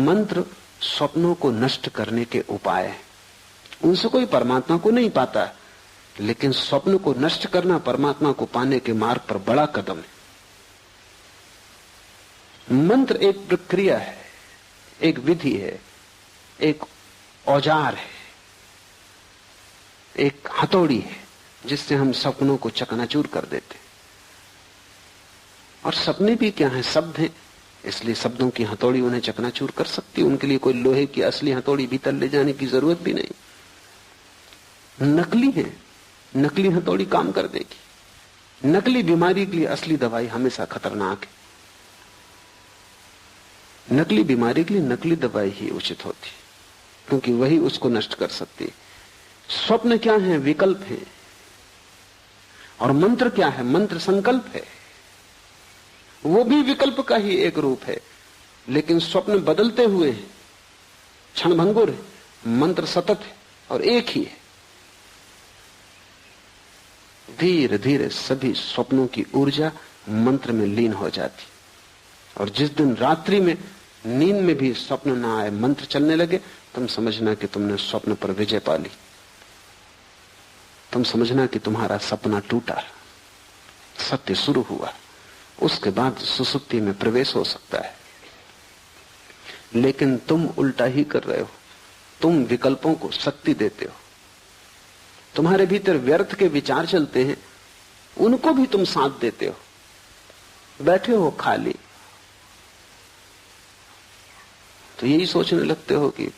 मंत्र स्वप्नों को नष्ट करने के उपाय हैं। उनसे कोई परमात्मा को नहीं पाता, लेकिन स्वप्न को नष्ट करना परमात्मा को पाने के मार्ग पर बड़ा कदम है। मंत्र एक प्रक्रिया है, एक विधि है, एक औजार है, एक हथौड़ी है, जिससे हम सपनों को चकनाचूर कर देते। और सपने भी क्या है? शब्द हैं, इसलिए शब्दों की हथौड़ी उन्हें चकनाचूर कर सकती है। उनके लिए कोई लोहे की असली हथौड़ी भीतर ले जाने की जरूरत भी नहीं। नकली है, नकली हथौड़ी काम कर देगी। नकली बीमारी के लिए असली दवाई हमेशा खतरनाक है। नकली बीमारी के लिए नकली दवाई ही उचित होती, क्योंकि वही उसको नष्ट कर सकती है। स्वप्न क्या है? विकल्प है। और मंत्र क्या है? मंत्र संकल्प है। वो भी विकल्प का ही एक रूप है, लेकिन स्वप्न बदलते हुए हैं, क्षणभंगुर है। मंत्र सतत है और एक ही है। धीरे धीरे सभी स्वप्नों की ऊर्जा मंत्र में लीन हो जाती, और जिस दिन रात्रि में नींद में भी स्वप्न ना आए, मंत्र चलने लगे, तुम समझना कि तुमने स्वप्न पर विजय पा ली। तुम समझना कि तुम्हारा सपना टूटा, सत्य शुरू हुआ। उसके बाद सुसुप्ति में प्रवेश हो सकता है। लेकिन तुम उल्टा ही कर रहे हो। तुम विकल्पों को शक्ति देते हो। तुम्हारे भीतर व्यर्थ के विचार चलते हैं, उनको भी तुम साथ देते हो। बैठे हो खाली तो यही सोचने लगते हो कि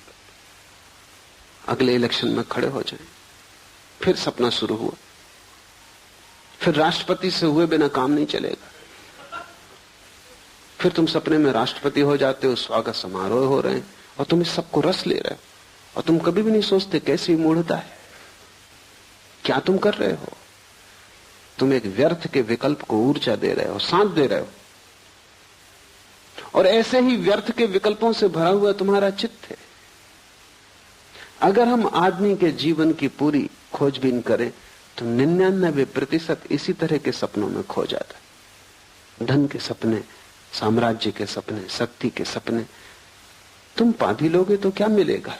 अगले इलेक्शन में खड़े हो जाएं। फिर सपना शुरू हुआ। फिर राष्ट्रपति से हुए बिना काम नहीं चलेगा। फिर तुम सपने में राष्ट्रपति हो जाते हो, स्वागत समारोह हो रहे हैं, और तुम इस सबको रस ले रहे हो। और तुम कभी भी नहीं सोचते कैसी मूढ़ता है, क्या तुम कर रहे हो। तुम एक व्यर्थ के विकल्प को ऊर्जा दे रहे हो, साथ दे रहे हो। और ऐसे ही व्यर्थ के विकल्पों से भरा हुआ तुम्हारा चित्त है। अगर हम आदमी के जीवन की पूरी खोजबीन करें तो 99% इसी तरह के सपनों में खो जाता है। धन के सपने, साम्राज्य के सपने, शक्ति के सपने। तुम पा भी लोगे तो क्या मिलेगा?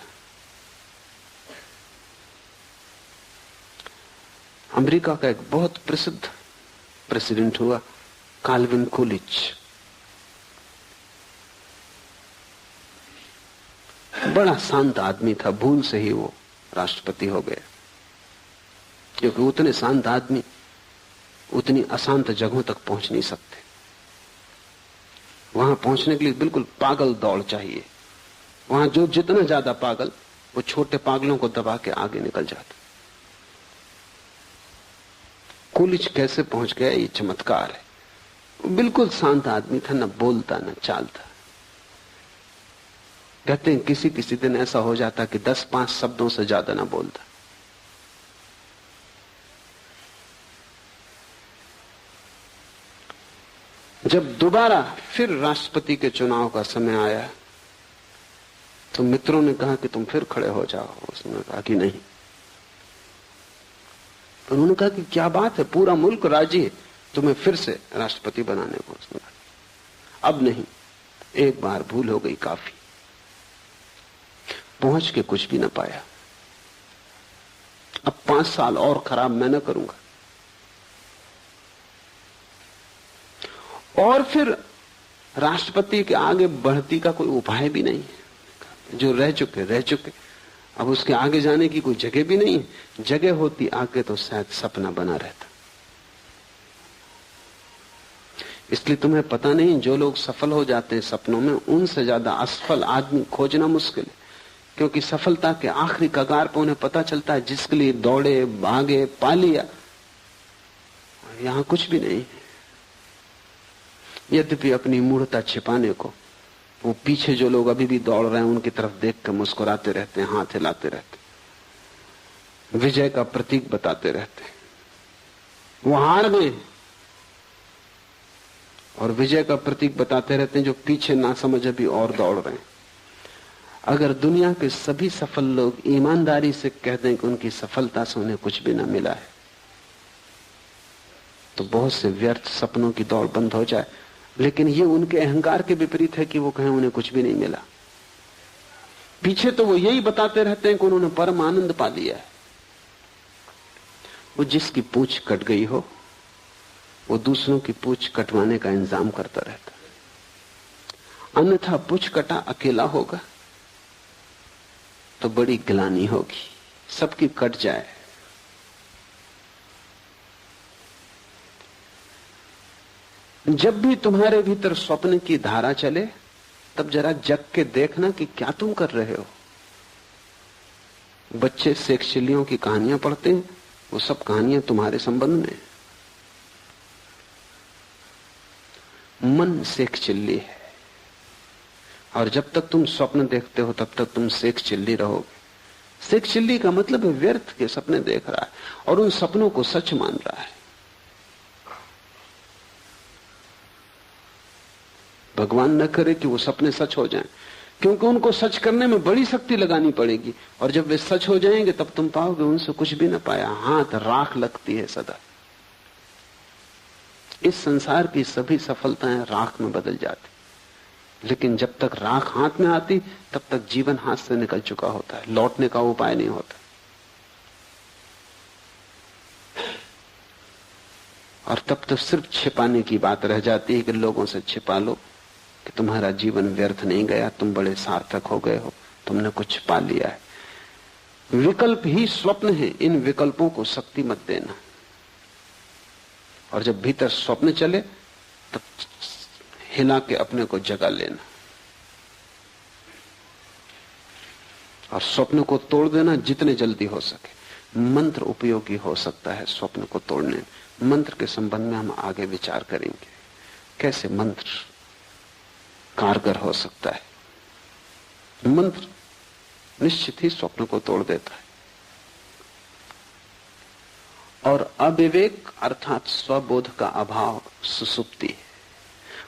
अमेरिका का एक बहुत प्रसिद्ध प्रेसिडेंट हुआ, काल्विन कूलिच। बड़ा शांत आदमी था, भूल से ही वो राष्ट्रपति हो गया। क्योंकि उतने शांत आदमी उतनी अशांत जगहों तक पहुंच नहीं सकते। वहां पहुंचने के लिए बिल्कुल पागल दौड़ चाहिए। वहां जो जितना ज्यादा पागल, वो छोटे पागलों को दबा के आगे निकल जाता। कूलिच कैसे पहुंच गया, ये चमत्कार है। वो बिल्कुल शांत आदमी था, न बोलता न चालता। कहते हैं किसी किसी दिन ऐसा हो जाता कि 10-5 शब्दों से ज्यादा ना बोलता। जब दोबारा फिर राष्ट्रपति के चुनाव का समय आया तो मित्रों ने कहा कि तुम फिर खड़े हो जाओ। उसने कहा कि नहीं। तो उन्होंने कहा कि क्या बात है, पूरा मुल्क राजी है तुम्हें फिर से राष्ट्रपति बनाने को। उसने कहा अब नहीं, एक बार भूल हो गई, काफी। पहुंच के कुछ भी ना पाया। अब 5 साल और खराब मैं न करूंगा। और फिर राष्ट्रपति के आगे बढ़ती का कोई उपाय भी नहीं है। जो रह चुके। अब उसके आगे जाने की कोई जगह भी नहीं है। जगह होती आगे तो शायद सपना बना रहता। इसलिए तुम्हें पता नहीं, जो लोग सफल हो जाते हैं सपनों में, उनसे ज्यादा असफल आदमी खोजना मुश्किल है। क्योंकि सफलता के आखिरी कगार पर उन्हें पता चलता है जिसके लिए दौड़े, भागे, पा लिया, यहां कुछ भी नहीं है। यद्यपि अपनी मूढ़ता छिपाने को वो पीछे जो लोग अभी भी दौड़ रहे हैं उनकी तरफ देख कर मुस्कुराते रहते हैं, हाथ हिलाते रहते हैं, विजय का प्रतीक बताते रहते हैं। वो हार गए और विजय का प्रतीक बताते रहते हैं जो पीछे ना समझ अभी और दौड़ रहे हैं। अगर दुनिया के सभी सफल लोग ईमानदारी से कह दें कि उनकी सफलता से उन्हें कुछ भी ना मिला है, तो बहुत से व्यर्थ सपनों की दौड़ बंद हो जाए। लेकिन ये उनके अहंकार के विपरीत है कि वो कहें उन्हें कुछ भी नहीं मिला। पीछे तो वो यही बताते रहते हैं कि उन्होंने परम आनंद पा लिया है। वो जिसकी पूंछ कट गई हो वो दूसरों की पूंछ कटवाने का इंतजाम करता रहता, अन्यथा पूंछ कटा अकेला होगा तो बड़ी गिलानी होगी, सबकी कट जाए। जब भी तुम्हारे भीतर स्वप्न की धारा चले तब जरा जग के देखना कि क्या तुम कर रहे हो। बच्चे शेक्सपियरियों की कहानियां पढ़ते हैं, वो सब कहानियां तुम्हारे संबंध में। मन शेक्सपियर है और जब तक तुम स्वप्न देखते हो तब तक तुम शेक्सपियर रहोगे। शेक्सपियर का मतलब है व्यर्थ के सपने देख रहा है और उन सपनों को सच मान रहा है। भगवान न करे कि वो सपने सच हो जाएं, क्योंकि उनको सच करने में बड़ी शक्ति लगानी पड़ेगी और जब वे सच हो जाएंगे तब तुम पाओगे उनसे कुछ भी न पाया, हाथ राख लगती है सदा। इस संसार की सभी सफलताएं राख में बदल जाती, लेकिन जब तक राख हाथ में आती तब तक जीवन हाथ से निकल चुका होता है, लौटने का उपाय नहीं होता। और तब तो सिर्फ छिपाने की बात रह जाती है कि लोगों से छिपा लो कि तुम्हारा जीवन व्यर्थ नहीं गया, तुम बड़े सार्थक हो गए हो, तुमने कुछ पा लिया है। विकल्प ही स्वप्न है, इन विकल्पों को शक्ति मत देना। और जब भीतर स्वप्न चले तब हिला के अपने को जगा लेना और स्वप्न को तोड़ देना जितने जल्दी हो सके। मंत्र उपयोगी हो सकता है स्वप्न को तोड़ने में। मंत्र के संबंध में हम आगे विचार करेंगे, कैसे मंत्र कारगर हो सकता है। मंत्र निश्चित ही स्वप्न को तोड़ देता है। और अविवेक अर्थात स्वबोध का अभाव सुसुप्ति है,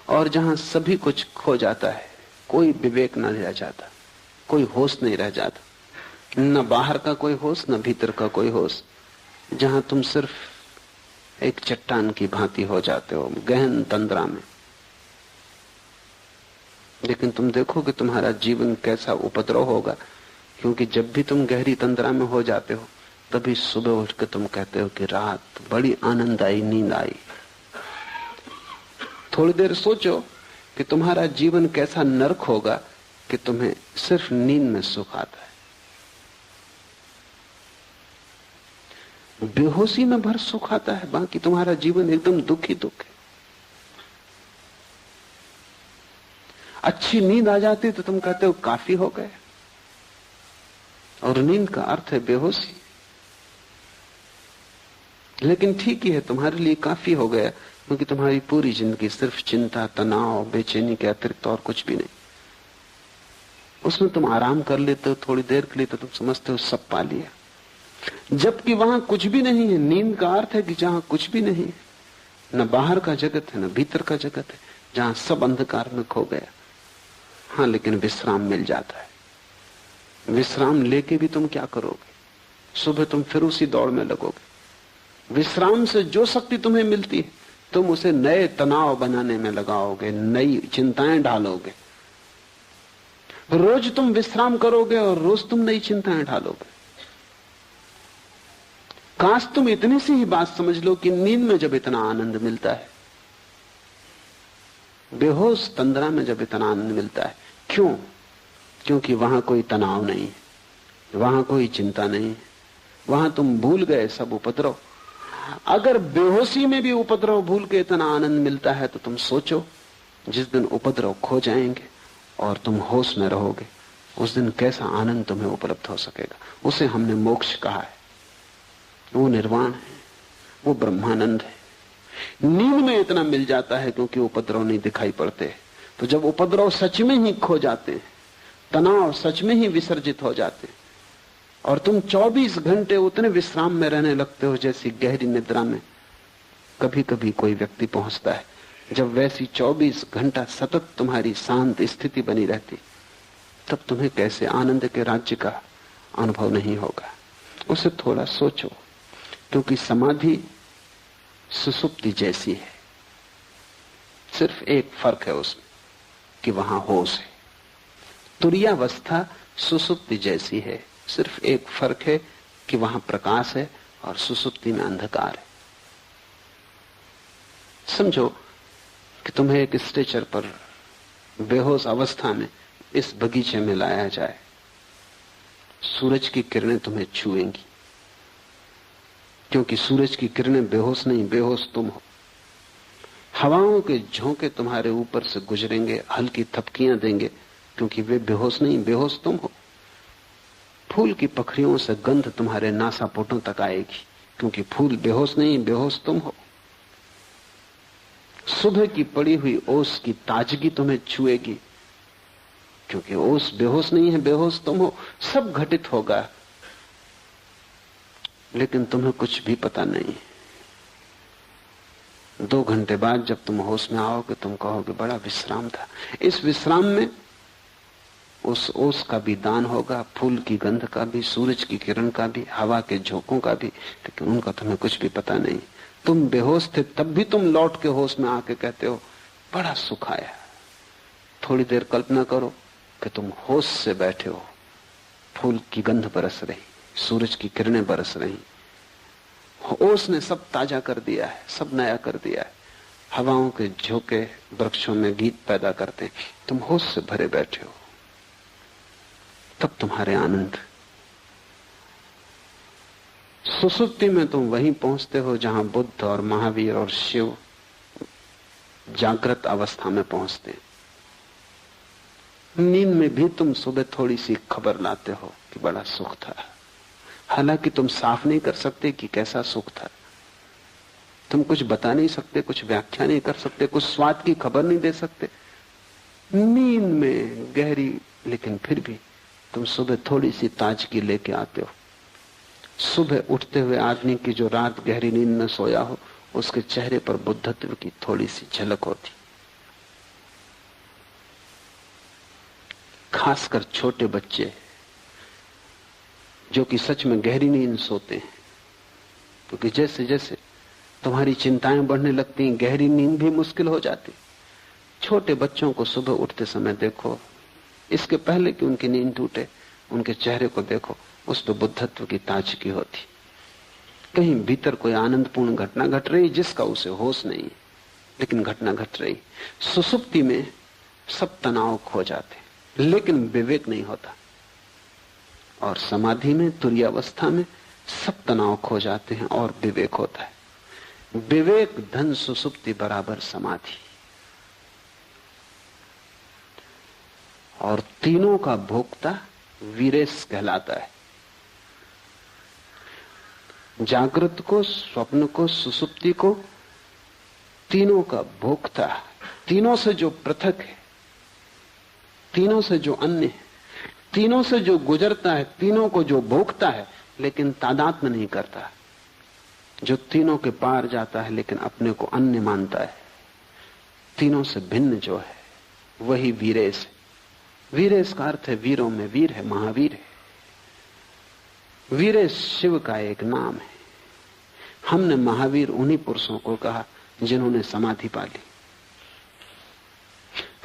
और जहां सभी कुछ खो जाता है, कोई विवेक न रह जाता, कोई होश नहीं रह जाता, न बाहर का कोई होश न भीतर का कोई होश, जहां तुम सिर्फ एक चट्टान की भांति हो जाते हो गहन तंद्रा में। लेकिन तुम देखो कि तुम्हारा जीवन कैसा उपद्रव होगा, क्योंकि जब भी तुम गहरी तंद्रा में हो जाते हो तभी सुबह उठ के तुम कहते हो कि रात बड़ी आनंददायी नींद आई। थोड़ी देर सोचो कि तुम्हारा जीवन कैसा नरक होगा कि तुम्हें सिर्फ नींद में सुख आता है। बेहोशी में भर सुख आता है, बाकी तुम्हारा जीवन एकदम दुख ही दुख है। अच्छी नींद आ जाती तो तुम कहते हो काफी हो गए, और नींद का अर्थ है बेहोशी। लेकिन ठीक ही है, तुम्हारे लिए काफी हो गया, क्योंकि तुम्हारी पूरी जिंदगी सिर्फ चिंता, तनाव, बेचैनी के अतिरिक्त और कुछ भी नहीं। उसमें तुम आराम कर लेते हो थोड़ी देर के लिए तो तुम समझते हो सब पा लिया, जबकि वहां कुछ भी नहीं है। नींद का अर्थ है कि जहां कुछ भी नहीं है, न बाहर का जगत है न भीतर का जगत है, जहां सब अंधकार में खो गया। हाँ, लेकिन विश्राम मिल जाता है। विश्राम लेके भी तुम क्या करोगे? सुबह तुम फिर उसी दौड़ में लगोगे। विश्राम से जो शक्ति तुम्हें मिलती है तुम उसे नए तनाव बनाने में लगाओगे, नई चिंताएं डालोगे। रोज तुम विश्राम करोगे और रोज तुम नई चिंताएं डालोगे। काश तुम इतनी सी ही बात समझ लो कि नींद में जब इतना आनंद मिलता है, बेहोश तंद्रा में जब इतना आनंद मिलता है, क्यों? क्योंकि वहां कोई तनाव नहीं है, वहां कोई चिंता नहीं है, वहां तुम भूल गए सब उपद्रव। अगर बेहोशी में भी उपद्रव भूल के इतना आनंद मिलता है तो तुम सोचो जिस दिन उपद्रव खो जाएंगे और तुम होश में रहोगे, उस दिन कैसा आनंद तुम्हें उपलब्ध हो सकेगा। उसे हमने मोक्ष कहा है, वो निर्वाण है, वो ब्रह्मानंद है। नींद में इतना मिल जाता है क्योंकि उपद्रव नहीं दिखाई पड़ते। तो जब उपद्रव सच में ही खो जाते हैं, तनाव सच में ही विसर्जित हो जाते हैं, और तुम 24 घंटे उतने विश्राम में रहने लगते हो जैसी गहरी निद्रा में कभी कभी कोई व्यक्ति पहुंचता है। जब वैसी 24 घंटा सतत तुम्हारी शांत स्थिति बनी रहती, तब तुम्हें कैसे आनंद के राज्य का अनुभव नहीं होगा। उसे थोड़ा सोचो, क्योंकि समाधि सुसुप्ति जैसी है, सिर्फ एक फर्क है उसमें कि वहां होश है। तुरीयावस्था सुसुप्ति जैसी है, सिर्फ एक फर्क है कि वहां प्रकाश है और सुसुप्ति में अंधकार है। समझो कि तुम्हें एक स्ट्रेचर पर बेहोश अवस्था में इस बगीचे में लाया जाए। सूरज की किरणें तुम्हें छुएंगी, क्योंकि सूरज की किरणें बेहोश नहीं, बेहोश तुम हो। हवाओं के झोंके तुम्हारे ऊपर से गुजरेंगे, हल्की थपकियां देंगे, क्योंकि वे बेहोश नहीं, बेहोश तुम हो। फूल की पखरियों से गंध तुम्हारे नासापुटों तक आएगी, क्योंकि फूल बेहोश नहीं, बेहोश तुम हो। सुबह की पड़ी हुई ओस की ताजगी तुम्हें छुएगी, क्योंकि ओस बेहोश नहीं है, बेहोश तुम हो। सब घटित होगा, लेकिन तुम्हें कुछ भी पता नहीं। 2 घंटे बाद जब तुम होश में आओगे, तुम कहोगे बड़ा विश्राम था। इस विश्राम में उस ओस का भी दान होगा, फूल की गंध का भी, सूरज की किरण का भी, हवा के झोंकों का भी, लेकिन उनका तुम्हें कुछ भी पता नहीं। तुम बेहोश थे, तब भी तुम लौट के होश में आके कहते हो बड़ा सुख आया। थोड़ी देर कल्पना करो कि तुम होश से बैठे हो, फूल की गंध बरस रही, सूरज की किरणें बरस रही, ओस ने सब ताजा कर दिया है, सब नया कर दिया है। हवाओं के झोंके वृक्षों में गीत पैदा करते हैं, तुम होश से भरे बैठे हो। तब तुम्हारे आनंद। सुसुप्ति में तुम वहीं पहुंचते हो जहां बुद्ध और महावीर और शिव जागृत अवस्था में पहुंचते हैं। नींद में भी तुम सुबह थोड़ी सी खबर लाते हो कि बड़ा सुख था, हालांकि तुम साफ नहीं कर सकते कि कैसा सुख था। तुम कुछ बता नहीं सकते, कुछ व्याख्या नहीं कर सकते, कुछ स्वाद की खबर नहीं दे सकते। नींद में गहरी, लेकिन फिर भी तुम सुबह थोड़ी सी ताजगी लेके आते हो। सुबह उठते हुए आदमी की जो रात गहरी नींद में सोया हो, उसके चेहरे पर बुद्धत्व की थोड़ी सी झलक होती। खासकर छोटे बच्चे जो कि सच में गहरी नींद सोते हैं, क्योंकि जैसे जैसे तुम्हारी चिंताएं बढ़ने लगती हैं, गहरी नींद भी मुश्किल हो जाती। छोटे बच्चों को सुबह उठते समय देखो, इसके पहले कि उनकी नींद टूटे, उनके चेहरे को देखो, उस पर बुद्धत्व की ताजगी होती। कहीं भीतर कोई आनंदपूर्ण घटना घट रही जिसका उसे होश नहीं है, लेकिन घटना घट रही। सुसुप्ति में सब तनाव खो जाते, लेकिन विवेक नहीं होता। और समाधि में, तुरीयावस्था में सब तनाव खो जाते हैं और विवेक होता है। विवेक धन सुसुप्ति बराबर समाधि। और तीनों का भोक्ता वीरेश कहलाता है। जागृत को, स्वप्न को, सुसुप्ति को, तीनों का भोक्ता, तीनों से जो पृथक है, तीनों से जो अन्य है, तीनों से जो गुजरता है, तीनों को जो भोगता है लेकिन तादात्म्य नहीं करता, जो तीनों के पार जाता है लेकिन अपने को अन्य मानता है, तीनों से भिन्न जो है वही वीरेश है। वीरेश का अर्थ है वीरों में वीर है, महावीर है। वीरेश शिव का एक नाम है। हमने महावीर उन्हीं पुरुषों को कहा जिन्होंने समाधि पा ली।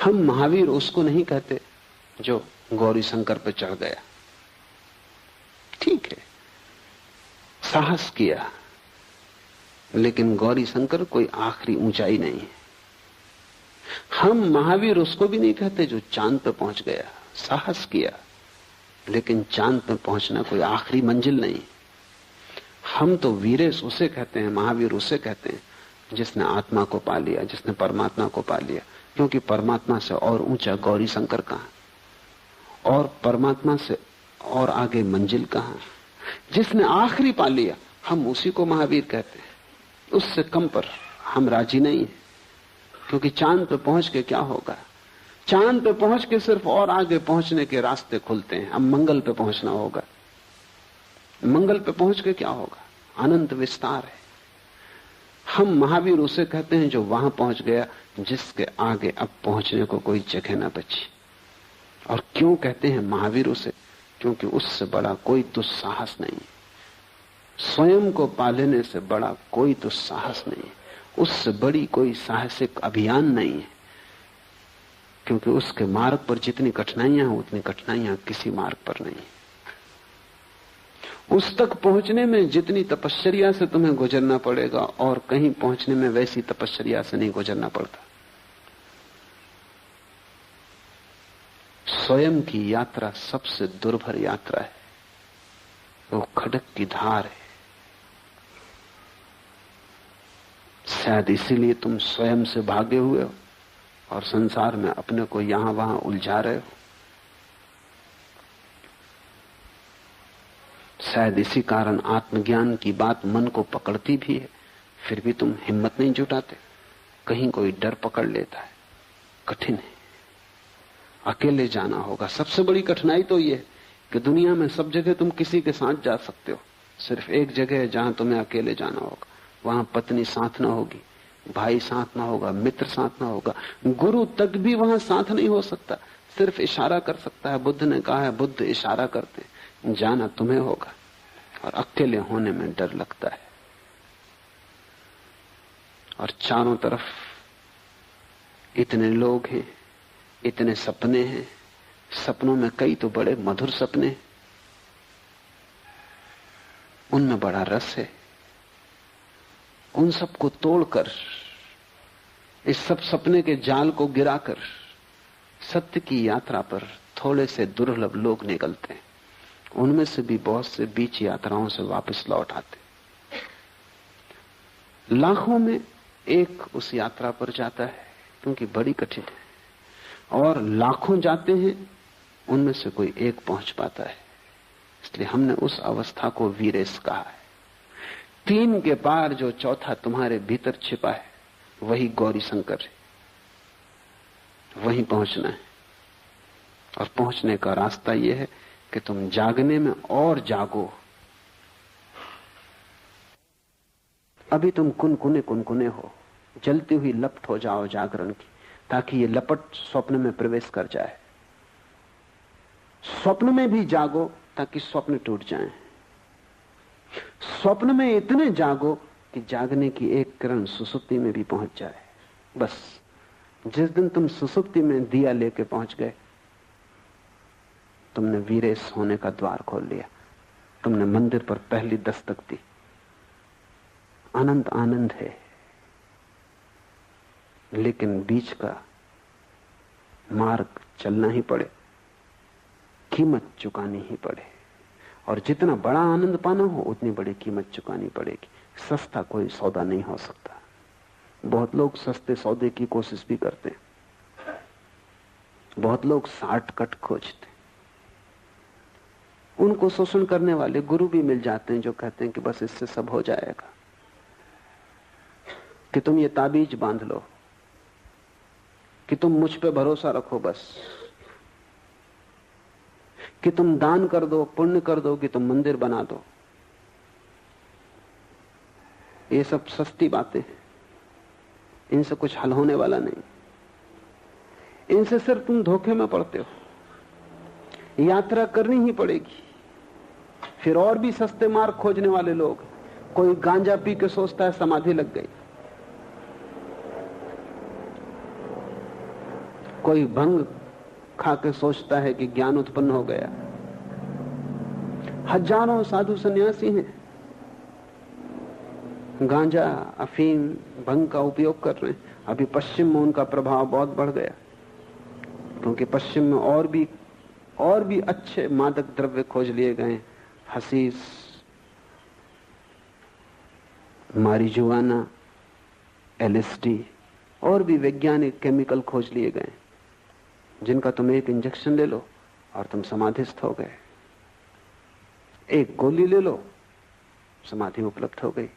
हम महावीर उसको नहीं कहते जो गौरी शंकर पर चढ़ गया। ठीक है, साहस किया, लेकिन गौरी शंकर कोई आखिरी ऊंचाई नहीं है। हम महावीर उसको भी नहीं कहते जो चांद पर पहुंच गया। साहस किया, लेकिन चांद पर पहुंचना कोई आखिरी मंजिल नहीं। हम तो वीरेश उसे कहते हैं, महावीर उसे कहते हैं जिसने आत्मा को पा लिया, जिसने परमात्मा को पा लिया। क्योंकि परमात्मा से और ऊंचा गौरी शंकर कहां, और परमात्मा से और आगे मंजिल कहां। जिसने आखिरी पा लिया, हम उसी को महावीर कहते हैं। उससे कम पर हम राजी नहीं है, क्योंकि चांद पे पहुंच के क्या होगा। चांद पे पहुंच के सिर्फ और आगे पहुंचने के रास्ते खुलते हैं। अब मंगल पे पहुंचना होगा। मंगल पे पहुंच के क्या होगा, अनंत विस्तार है। हम महावीर उसे कहते हैं जो वहां पहुंच गया जिसके आगे अब पहुंचने को कोई जगह ना बची। और क्यों कहते हैं महावीर उसे? क्योंकि उससे बड़ा कोई दुस्साहस नहीं है। स्वयं को पा लेने से बड़ा कोई दुस्साहस नहीं है। उससे बड़ी कोई साहसिक अभियान नहीं है। क्योंकि उसके मार्ग पर जितनी कठिनाइयां हैं उतनी कठिनाइयां किसी मार्ग पर नहीं। उस तक पहुंचने में जितनी तपश्चर्या से तुम्हें गुजरना पड़ेगा और कहीं पहुंचने में वैसी तपश्चर्या से नहीं गुजरना पड़ता। स्वयं की यात्रा सबसे दुर्भर यात्रा है, वो खडक की धार है। शायद इसीलिए तुम स्वयं से भागे हुए हो और संसार में अपने को यहां वहां उलझा रहे हो। शायद इसी कारण आत्मज्ञान की बात मन को पकड़ती भी है, फिर भी तुम हिम्मत नहीं जुटाते। कहीं कोई डर पकड़ लेता है। कठिन है, अकेले जाना होगा। सबसे बड़ी कठिनाई तो यह है कि दुनिया में सब जगह तुम किसी के साथ जा सकते हो, सिर्फ एक जगह है जहां तुम्हें अकेले जाना होगा। वहां पत्नी साथ ना होगी, भाई साथ ना होगा, मित्र साथ ना होगा, गुरु तक भी वहां साथ नहीं हो सकता, सिर्फ इशारा कर सकता है। बुद्ध ने कहा है, बुद्ध इशारा करते, जाना तुम्हें होगा। और अकेले होने में डर लगता है। और चारों तरफ इतने लोग हैं, इतने सपने हैं, सपनों में कई तो बड़े मधुर सपने, उनमें बड़ा रस है। उन सबको तोड़कर, इस सब सपने के जाल को गिराकर सत्य की यात्रा पर थोड़े से दुर्लभ लोग निकलते हैं। उनमें से भी बहुत से बीच यात्राओं से वापस लौट आते। लाखों में एक उस यात्रा पर जाता है, क्योंकि बड़ी कठिन है। और लाखों जाते हैं, उनमें से कोई एक पहुंच पाता है। इसलिए हमने उस अवस्था को वीरेश कहा है। 3 के पार जो चौथा तुम्हारे भीतर छिपा है, वही गौरी शंकर है। वहीं पहुंचना है। और पहुंचने का रास्ता यह है कि तुम जागने में और जागो। अभी तुम कुनकुने हो, जलती हुई लपट हो जाओ जागरण की, ताकि ये लपट स्वप्न में प्रवेश कर जाए। स्वप्न में भी जागो ताकि स्वप्न टूट जाएं। स्वप्न में इतने जागो कि जागने की एक किरण सुसुप्ति में भी पहुंच जाए। बस जिस दिन तुम सुसुप्ति में दिया लेके पहुंच गए, तुमने वीरेश होने का द्वार खोल लिया। तुमने मंदिर पर पहली दस्तक दी। अनंत आनंद है, लेकिन बीच का मार्ग चलना ही पड़े, कीमत चुकानी ही पड़े। और जितना बड़ा आनंद पाना हो उतनी बड़ी कीमत चुकानी पड़ेगी। सस्ता कोई सौदा नहीं हो सकता। बहुत लोग सस्ते सौदे की कोशिश भी करते हैं। बहुत लोग शॉर्टकट खोजते हैं। उनको शोषण करने वाले गुरु भी मिल जाते हैं जो कहते हैं कि बस इससे सब हो जाएगा, कि तुम ये ताबीज बांध लो, कि तुम मुझ पे भरोसा रखो, बस कि तुम दान कर दो, पुण्य कर दो, कि तुम मंदिर बना दो। ये सब सस्ती बातें हैं, इनसे कुछ हल होने वाला नहीं। इनसे सिर्फ तुम धोखे में पड़ते हो। यात्रा करनी ही पड़ेगी। फिर और भी सस्ते मार्ग खोजने वाले लोग, कोई गांजा पी के सोचता है समाधि लग गई, कोई भंग खा के सोचता है कि ज्ञान उत्पन्न हो गया। हजारों साधु सन्यासी हैं, गांजा, अफीम, भंग का उपयोग कर रहे हैं। अभी पश्चिम में उनका प्रभाव बहुत बढ़ गया, क्योंकि पश्चिम में और भी अच्छे मादक द्रव्य खोज लिए गए। हसीस, मारिजुआना, एलएसडी और भी वैज्ञानिक केमिकल खोज लिए गए, जिनका तुम एक इंजेक्शन ले लो और तुम समाधिस्थ हो गए। एक गोली ले लो, समाधि उपलब्ध हो गई।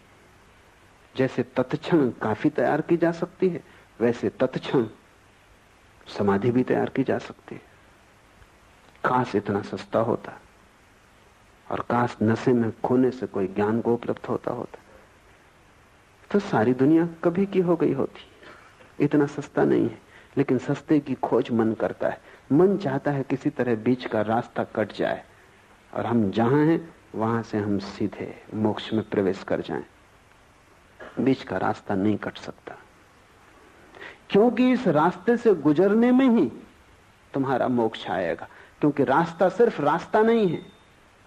जैसे तत्क्षण काफी तैयार की जा सकती है, वैसे तत्क्षण समाधि भी तैयार की जा सकती है। काश इतना सस्ता होता, और काश नशे में खोने से कोई ज्ञान को उपलब्ध होता, तो सारी दुनिया कभी की हो गई होती। इतना सस्ता नहीं है, लेकिन सस्ते की खोज मन करता है। मन चाहता है किसी तरह बीच का रास्ता कट जाए और हम जहां हैं वहां से हम सीधे मोक्ष में प्रवेश कर जाएं। बीच का रास्ता नहीं कट सकता। क्योंकि इस रास्ते से गुजरने में ही तुम्हारा मोक्ष आएगा। क्योंकि रास्ता सिर्फ रास्ता नहीं है,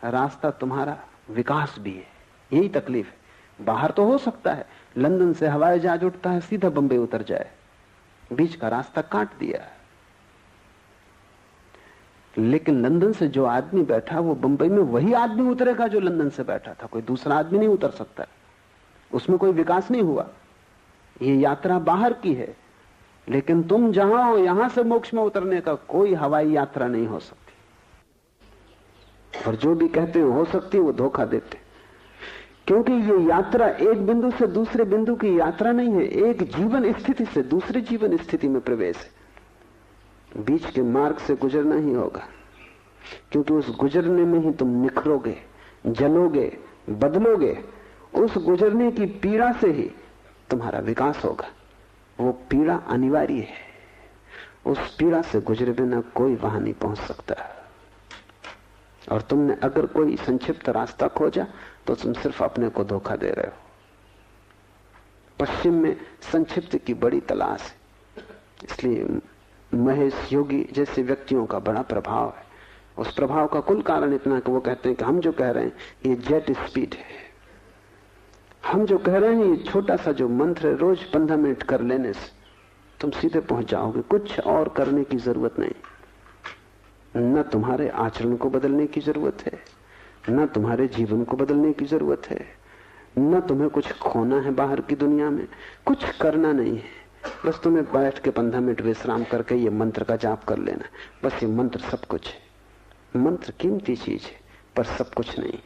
रास्ता तुम्हारा विकास भी है। यही तकलीफ है। बाहर तो हो सकता है लंदन से हवाई जहाज उठता है, सीधा बंबई उतर जाए, बीच का रास्ता काट दिया। लेकिन लंदन से जो आदमी बैठा वो बंबई में वही आदमी उतरेगा जो लंदन से बैठा था, कोई दूसरा आदमी नहीं उतर सकता। उसमें कोई विकास नहीं हुआ। ये यात्रा बाहर की है, लेकिन तुम जहां हो यहां से मोक्ष में उतरने का कोई हवाई यात्रा नहीं हो सकती। और जो भी कहते हो सकती है वो धोखा देते, क्योंकि ये यात्रा एक बिंदु से दूसरे बिंदु की यात्रा नहीं है, एक जीवन स्थिति से दूसरे जीवन स्थिति में प्रवेश है। बीच के मार्ग से गुजरना ही होगा, क्योंकि उस गुजरने में ही तुम निखरोगे, जलोगे, बदलोगे। उस गुजरने की पीड़ा से ही तुम्हारा विकास होगा। वो पीड़ा अनिवार्य है, उस पीड़ा से गुजरे बिना कोई वहां नहीं पहुंच सकता। और तुमने अगर कोई संक्षिप्त रास्ता खोजा तो तुम सिर्फ अपने को धोखा दे रहे हो। पश्चिम में संक्षिप्त की बड़ी तलाश है, इसलिए महेश योगी जैसे व्यक्तियों का बड़ा प्रभाव है। उस प्रभाव का कुल कारण इतना कि वो कहते हैं कि हम जो कह रहे हैं ये जेट स्पीड है। हम जो कह रहे हैं ये छोटा सा जो मंत्र है, रोज 15 मिनट कर लेने से तुम सीधे पहुंच जाओगे। कुछ और करने की जरूरत नहीं। न तुम्हारे आचरण को बदलने की जरूरत है, न तुम्हारे जीवन को बदलने की जरूरत है, न तुम्हें कुछ खोना है बाहर की दुनिया में। कुछ करना नहीं है, बस तुम्हें बैठ के 15 मिनट विश्राम करके ये मंत्र का जाप कर लेना। बस ये मंत्र सब कुछ है। मंत्र कीमती चीज है पर सब कुछ नहीं।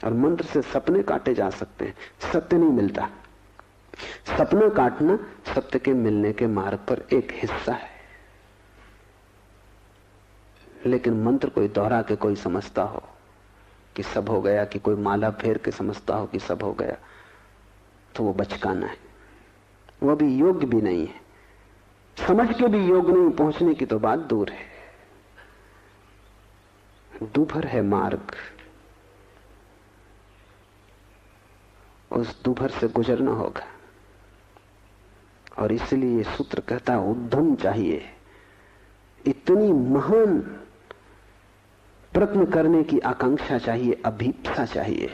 और मंत्र से सपने काटे जा सकते हैं, सत्य नहीं मिलता। सपना काटना सत्य के मिलने के मार्ग पर एक हिस्सा है। लेकिन मंत्र कोई दोहरा के कोई समझता हो कि सब हो गया, कि कोई माला फेर के समझता हो कि सब हो गया, तो वो बचकाना है। वो भी योग्य भी नहीं है, समझ के भी योग नहीं, पहुंचने की तो बात दूर है। दूभर है मार्ग, उस दूभर से गुजरना होगा। और इसलिए ये सूत्र कहता है उद्यम चाहिए, इतनी महान प्रयत्न करने की आकांक्षा चाहिए, अभीप्सा चाहिए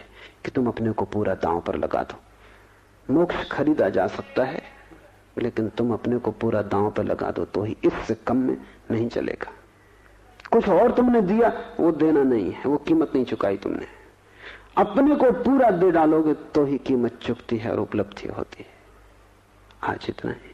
कि तुम अपने को पूरा दांव पर लगा दो। मोक्ष खरीदा जा सकता है, लेकिन तुम अपने को पूरा दांव पर लगा दो तो ही, इससे कम में नहीं चलेगा। कुछ और तुमने दिया वो देना नहीं है, वो कीमत नहीं चुकाई तुमने। अपने को पूरा दे डालोगे तो ही कीमत चुकती है और उपलब्धि होती है। आज इतना ही।